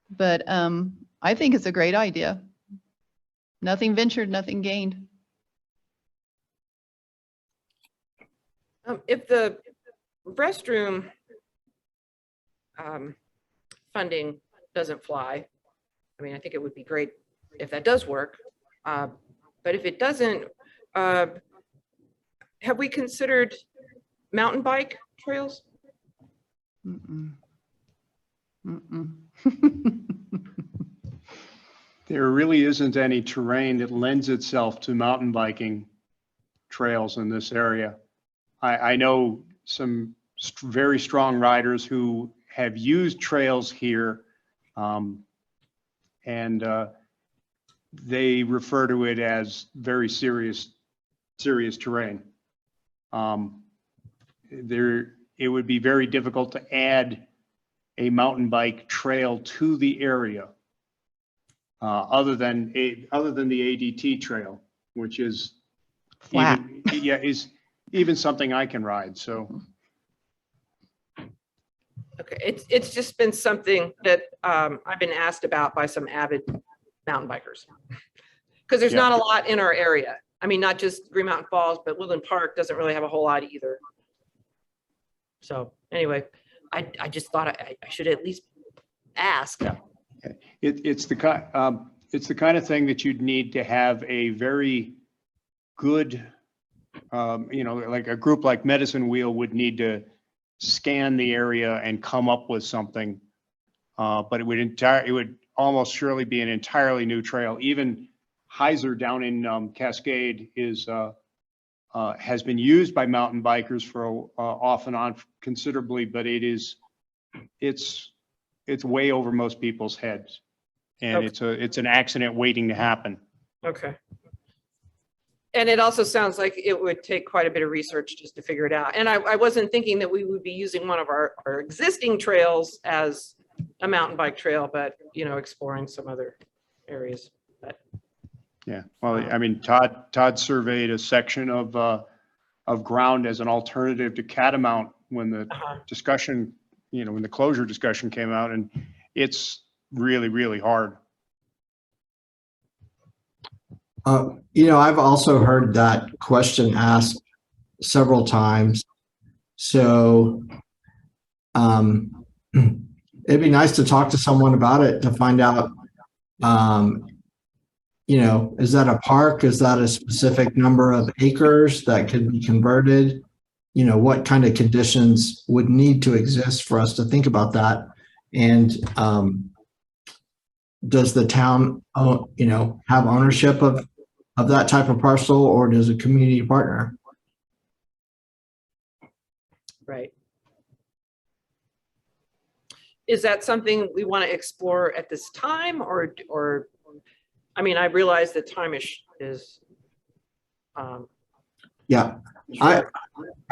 but I think it's a great idea. Nothing ventured, nothing gained. If the restroom funding doesn't fly, I mean, I think it would be great if that does work. But if it doesn't, have we considered mountain bike trails? Mm-mm. Mm-mm. There really isn't any terrain that lends itself to mountain biking trails in this area. I know some very strong riders who have used trails here, and they refer to it as very serious terrain. It would be very difficult to add a mountain bike trail to the area, other than the ADT trail, which is Flat. is even something I can ride. So Okay, it's just been something that I've been asked about by some avid mountain bikers. Because there's Yeah. not a lot in our area. I mean, not just Green Mountain Falls, but Woodland Park doesn't really have a whole lot either. So anyway, I just thought I should at least ask. Yeah. it's the kind of thing that you'd need to have a very good, like a group like Medicine Wheel would need to scan the area and come up with something. But it would almost surely be an entirely new trail. Even Heiser down in Cascade has been used by mountain bikers for off and on considerably, but it's way over most people's heads, and Okay. it's an accident waiting to happen. Okay. And it also sounds like it would take quite a bit of research just to figure it out. And I wasn't thinking that we would be using one of our existing trails as a mountain bike trail, but, you know, exploring some other areas. But Yeah, well, I mean, Todd surveyed a section of ground as an alternative to Catamount when the discussion, you know, when the closure discussion came out, and it's really, really hard. You know, I've also heard that question asked several times. So it'd be nice to talk to someone about it to find out, you know, is that a park? Is that a specific number of acres that could be converted? You know, what kind of conditions would need to exist for us to think about that? And does the town, you know, have ownership of that type of parcel, or does a community partner? right. Is that something we want to explore at this time, or I mean, I realize that time is Yeah, I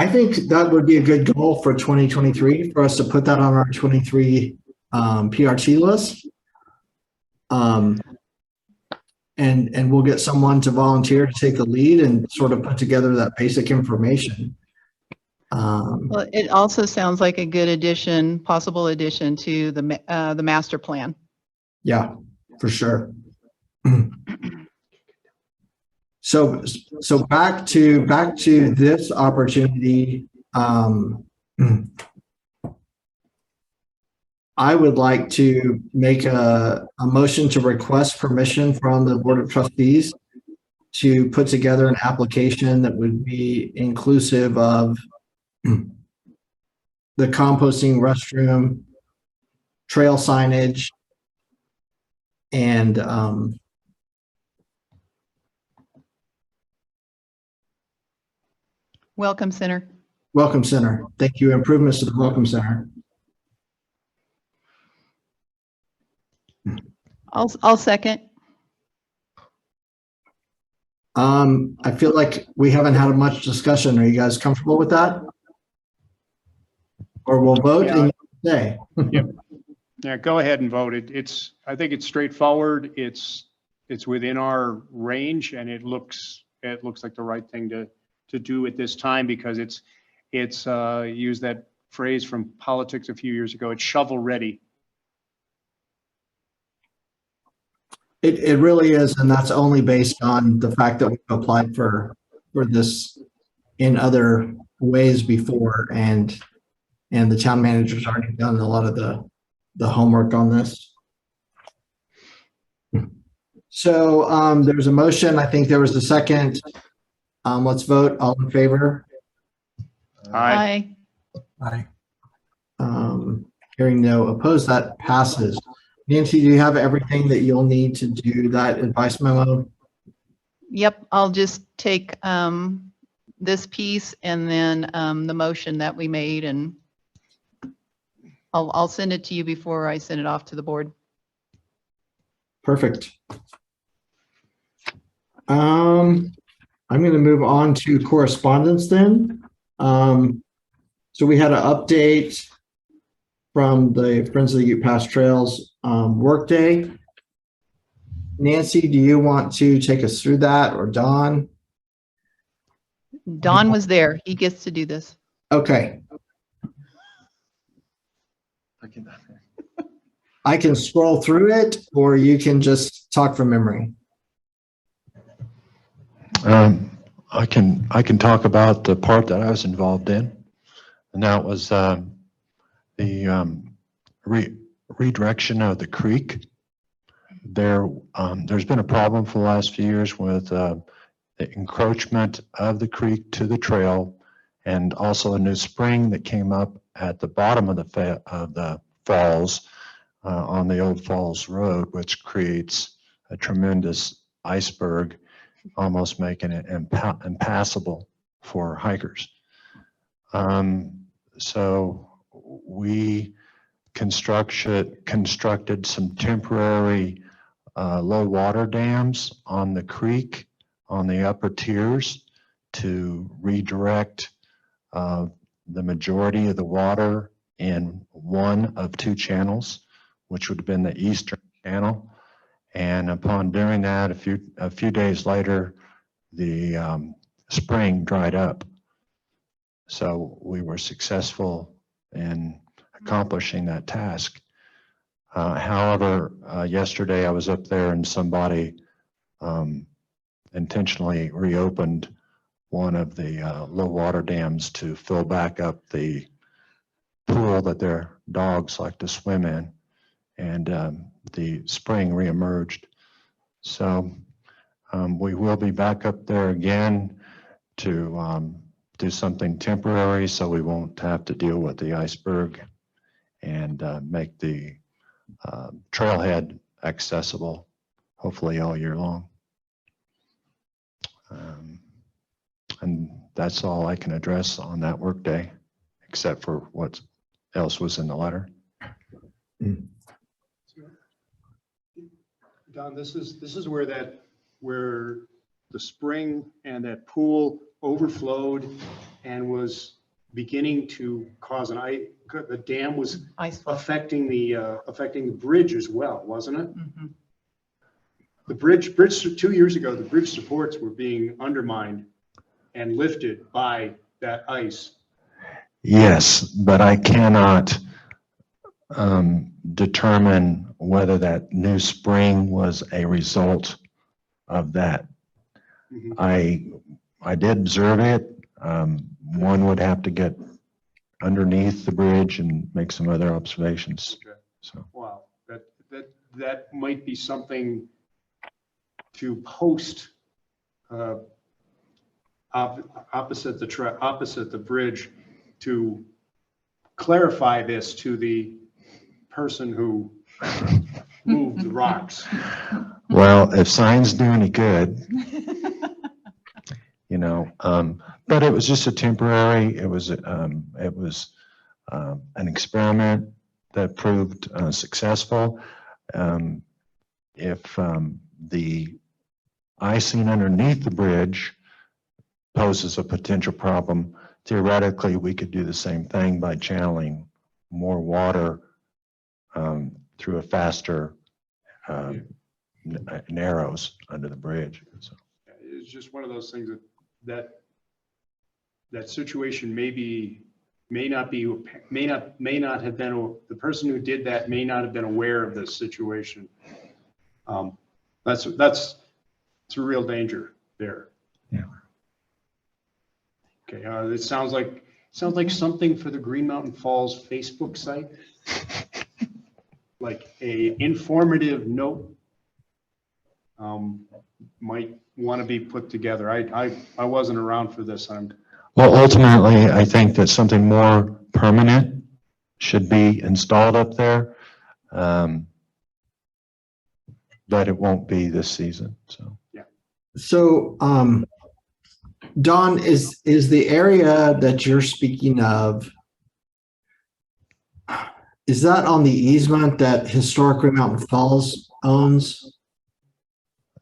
think that would be a good goal for 2023 for us to put that on our 23 PRT list. And we'll get someone to volunteer to take the lead and sort of put together that basic information. Well, it also sounds like a good addition, possible addition to the master plan. Yeah, for sure. So back to this opportunity. I would like to make a motion to request permission from the Board of Trustees to put together an application that would be inclusive of the composting restroom, trail signage, and Welcome Center. Welcome Center. Thank you. Improvements to the Welcome Center. I'll second. I feel like we haven't had much discussion. Are you guys comfortable with that? Or we'll vote and say. Yeah, go ahead and vote. I think it's straightforward. It's within our range, and it looks like the right thing to do at this time, because it's used that phrase from politics a few years ago. It's shovel ready. It really is, and that's only based on the fact that we've applied for this in other ways before, and the town manager's already done a lot of the homework on this. So there's a motion. I think there was a second. Let's vote. All in favor? Aye. Aye. Hearing no opposed, that passes. Nancy, do you have everything that you'll need to do that advice memo? Yep, I'll just take this piece and then the motion that we made, and I'll send it to you before I send it off to the board. Perfect. I'm going to move on to correspondence then. So we had an update from the Friends of the Ute Pass Trails workday. Nancy, do you want to take us through that, or Don? Don was there. He gets to do this. Okay. I can scroll through it, or you can just talk from memory. I can talk about the part that I was involved in, and that was the redirection of the creek. There's been a problem for the last few years with the encroachment of the creek to the trail, and also a new spring that came up at the bottom of the falls on the old Falls Road, which creates a tremendous iceberg, almost making it impassable for hikers. So we constructed some temporary low water dams on the creek on the upper tiers to redirect the majority of the water in one of two channels, which would have been the eastern channel. And upon doing that, a few days later, the spring dried up. So we were successful in accomplishing that task. However, yesterday I was up there and somebody intentionally reopened one of the low water dams to fill back up the pool that their dogs like to swim in, and the spring reemerged. So we will be back up there again to do something temporary so we won't have to deal with the iceberg, and make the trailhead accessible hopefully all year long. And that's all I can address on that work day, except for what else was in the letter. Don, this is where the spring and that pool overflowed and was beginning to cause the dam was Ice flow. affecting the bridge as well, wasn't it? Mhm. The bridge 2 years ago, the bridge supports were being undermined and lifted by that ice. Yes, but I cannot determine whether that new spring was a result of that. Mhm. I did observe it. One would have to get underneath the bridge and make some other observations. Okay. So Wow, that might be something to post opposite the bridge to clarify this to the person who moved the rocks. well, if signs do any good, you know, but it was just a temporary. It was an experiment that proved successful. If the icing underneath the bridge poses a potential problem, theoretically we could do the same thing by channeling more water through a faster narrows under the bridge. So. It's just one of those things that situation may not have been, the person who did that may not have been aware of this situation. That's a real danger there. Yeah. Okay, it sounds like something for the Green Mountain Falls Facebook site, like a informative note might want to be put together. I wasn't around for this. Well, ultimately, I think that something more permanent should be installed up there, but it won't be this season. So. So, Don, is the area that you're speaking of, is that on the easement that Historic Green Mountain Falls owns?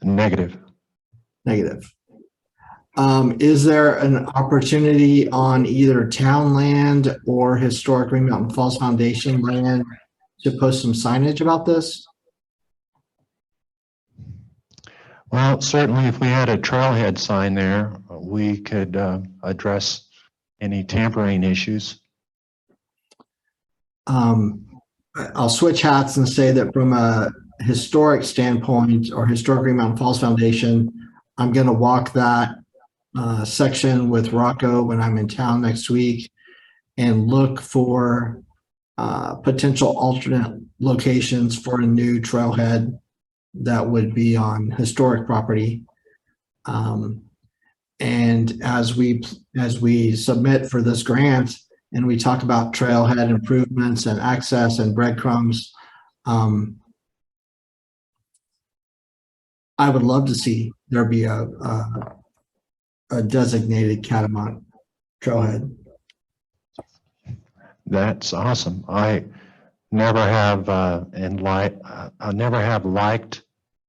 Negative. Negative. Is there an opportunity on either town land or Historic Green Mountain Falls Foundation land to post some signage about this? Well, certainly if we had a trailhead sign there, we could address any tampering issues. I'll switch hats and say that from a historic standpoint or Historic Green Mountain Falls Foundation, I'm going to walk that section with Rocco when I'm in town next week and look for potential alternate locations for a new trailhead that would be on historic property. And as we submit for this grant and we talk about trailhead improvements and access and breadcrumbs, I would love to see there be a designated Catamount trailhead. That's awesome. I never have I never have liked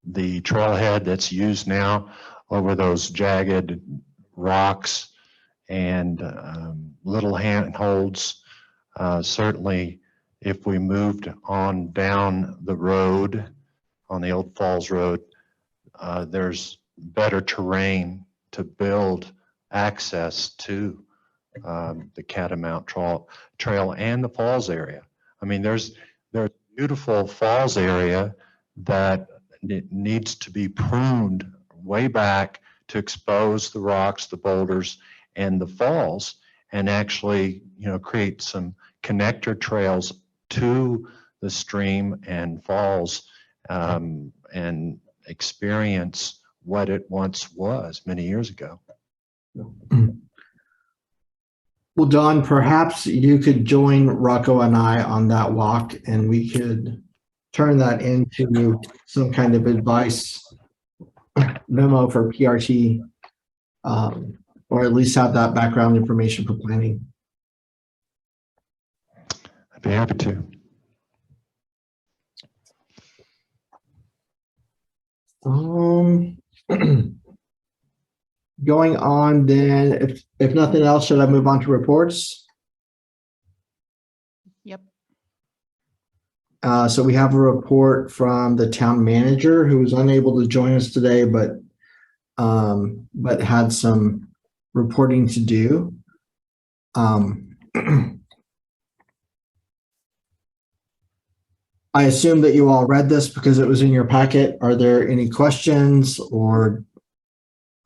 the trailhead that's used now over those jagged rocks and little handholds. Certainly, if we moved on down the road, on the old Falls Road, there's better terrain to build access to the Catamount Trail and the falls area. I mean, there's a beautiful falls area that needs to be pruned way back to expose the rocks, the boulders, and the falls, and actually, create some connector trails to the stream and falls, and experience what it once was many years ago. Well, Don, perhaps you could join Rocco and I on that walk, and we could turn that into some kind of advice memo for PRT, or at least have that background information for planning. I'd be happy to. Going on then, if nothing else, should I move on to reports? Yep. So we have a report from the town manager who was unable to join us today, but had some reporting to do. I assume that you all read this because it was in your packet. Are there any questions, or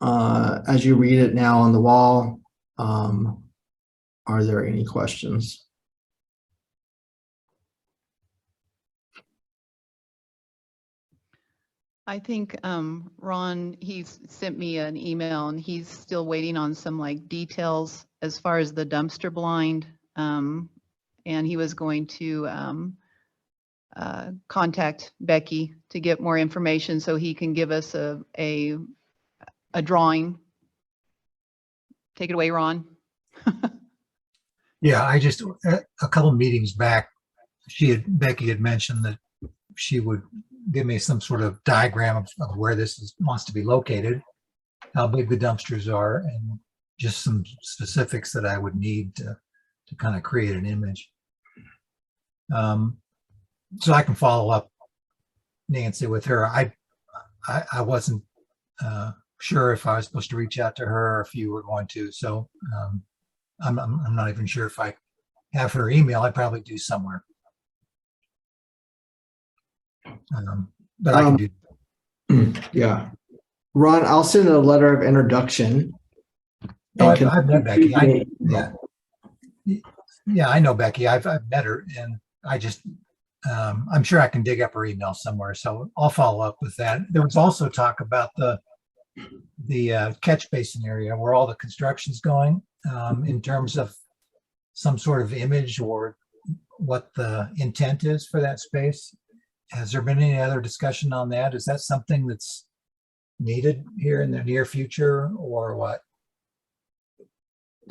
as you read it now on the wall, are there any questions? I think Ron, he's sent me an email and he's still waiting on some like details as far as the dumpster blind. And he was going to contact Becky to get more information so he can give us a drawing. Take it away, Ron. Yeah, I just, a couple meetings back, Becky had mentioned that she would give me some sort of diagram of where this wants to be located, how big the dumpsters are, and just some specifics that I would need to kind of create an image. So I can follow up, Nancy, with her. I wasn't sure if I was supposed to reach out to her or if you were going to. So I'm not even sure if I have her email. I probably do somewhere. But I can do. Yeah. Ron, I'll send a letter of introduction. Oh, I've met Becky. Yeah, I know Becky. I've met her, and I just, I'm sure I can dig up her email somewhere. So I'll follow up with that. There was also talk about the catch basin area where all the construction's going, in terms of some sort of image or what the intent is for that space. Has there been any other discussion on that? Is that something that's needed here in the near future, or what?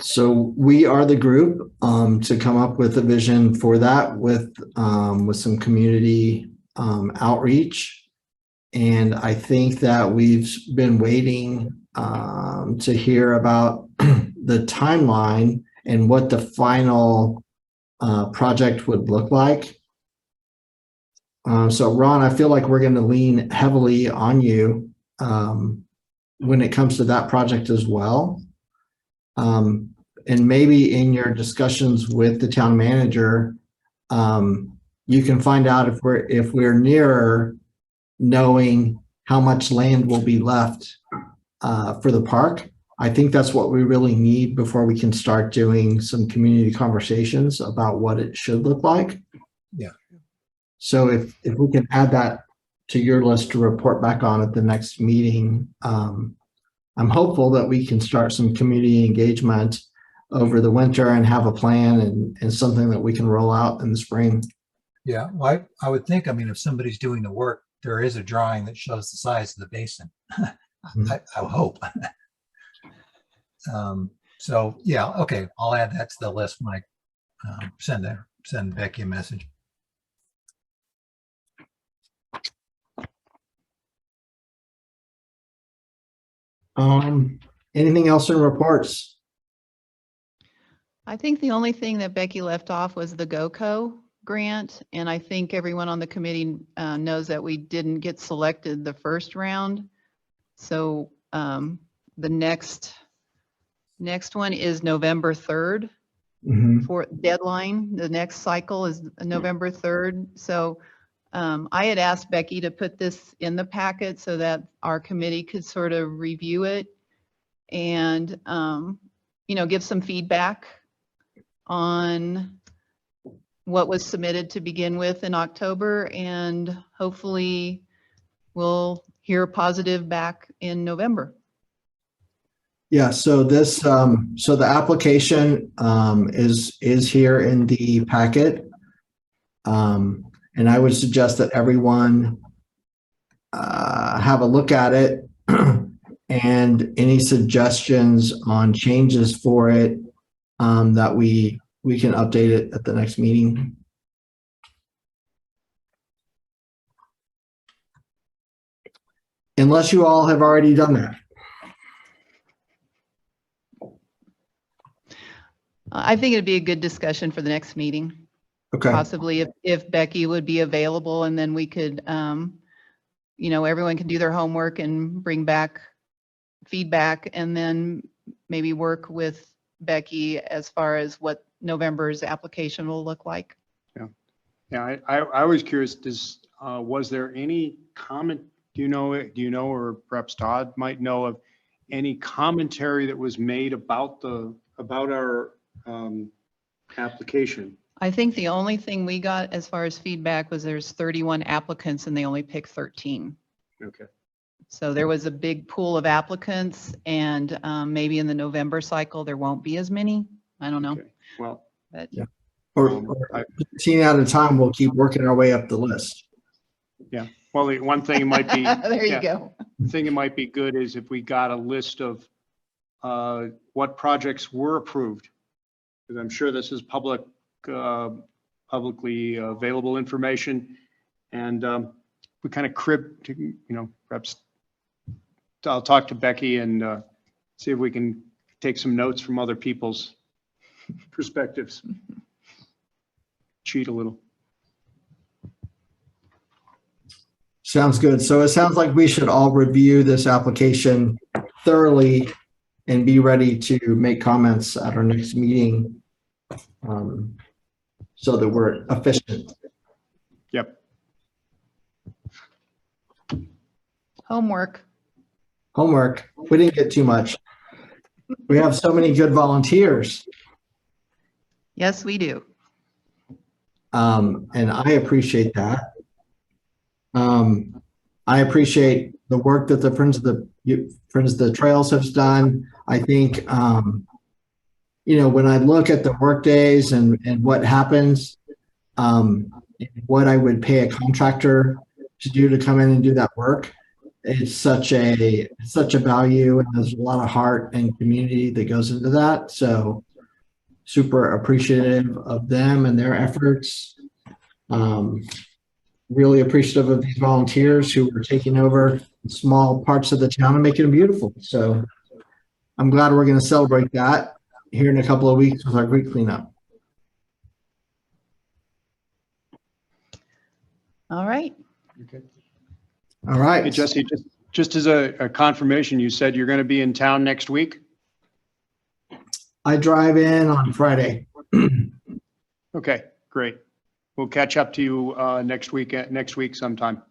So we are the group to come up with a vision for that with some community outreach. And I think that we've been waiting to hear about the timeline and what the final project would look like. So Ron, I feel like we're going to lean heavily on you when it comes to that project as well. And maybe in your discussions with the town manager, you can find out if we're nearer knowing how much land will be left for the park. I think that's what we really need before we can start doing some community conversations about what it should look like. Yeah. So if we can add that to your list to report back on at the next meeting, I'm hopeful that we can start some community engagement over the winter and have a plan and something that we can roll out in the spring. Yeah, well, I would think, I mean, if somebody's doing the work, there is a drawing that shows the size of the basin. I hope. So yeah, okay, I'll add that to the list when I send Becky a message. Anything else in reports? I think the only thing that Becky left off was the GOCO grant, and I think everyone on the committee knows that we didn't get selected the first round. So the next one is November 3rd Mhm. for deadline. The next cycle is November 3rd. So I had asked Becky to put this in the packet so that our committee could sort of review it and, give some feedback on what was submitted to begin with in October, and hopefully we'll hear positive back in November. Yeah, so so the application is here in the packet. And I would suggest that everyone have a look at it and any suggestions on changes for it that we can update it at the next meeting. Unless you all have already done that. I think it'd be a good discussion for the next meeting, Okay. possibly if Becky would be available, and then we could, everyone can do their homework and bring back feedback, and then maybe work with Becky as far as what November's application will look like. Yeah, I was curious, was there any comment, do you know, or perhaps Todd might know of any commentary that was made about our application? I think the only thing we got as far as feedback was there's 31 applicants and they only picked 13. Okay. So there was a big pool of applicants, and maybe in the November cycle, there won't be as many. I don't know. Okay. Well, But Yeah. Or 15 at a time, we'll keep working our way up the list. well, the one thing it might be, there you yeah. go. the thing it might be good is if we got a list of what projects were approved, because I'm sure this is publicly available information, and we kind of perhaps I'll talk to Becky and see if we can take some notes from other people's perspectives. Cheat a little. Sounds good. So it sounds like we should all review this application thoroughly and be ready to make comments at our next meeting so that we're efficient. Yep. Homework. Homework. We didn't get too much. We have so many good volunteers. Yes, we do. And I appreciate that. I appreciate the work that the Friends of the Trails has done. I think, when I look at the work days and what happens, what I would pay a contractor to do to come in and do that work, it's such a value, and there's a lot of heart and community that goes into that. So super appreciative of them and their efforts. Really appreciative of these volunteers who are taking over small parts of the town and making them beautiful. So I'm glad we're going to celebrate that here in a couple of weeks with our great cleanup. All right. Okay. All right. Hey, Jesse, just as a confirmation, you said you're going to be in town next week? I drive in on Friday. Okay, great. We'll catch up to you next week sometime.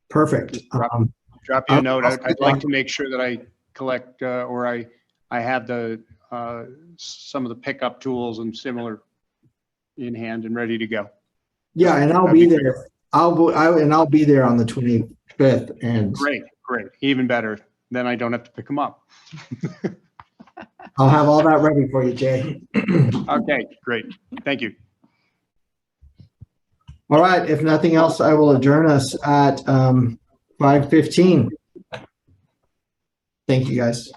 Perfect. Drop you a note. I'd like to make sure that I collect or I have some of the pickup tools and similar in hand and ready to go. Yeah, and I'll That'd be be there. I'll be there on the 25th. And Great, even better. Then I don't have to pick them up. I'll have all that ready for you, Jay. Okay, great. Thank you. All right. If nothing else, I will adjourn us at 5:15. Thank you, guys.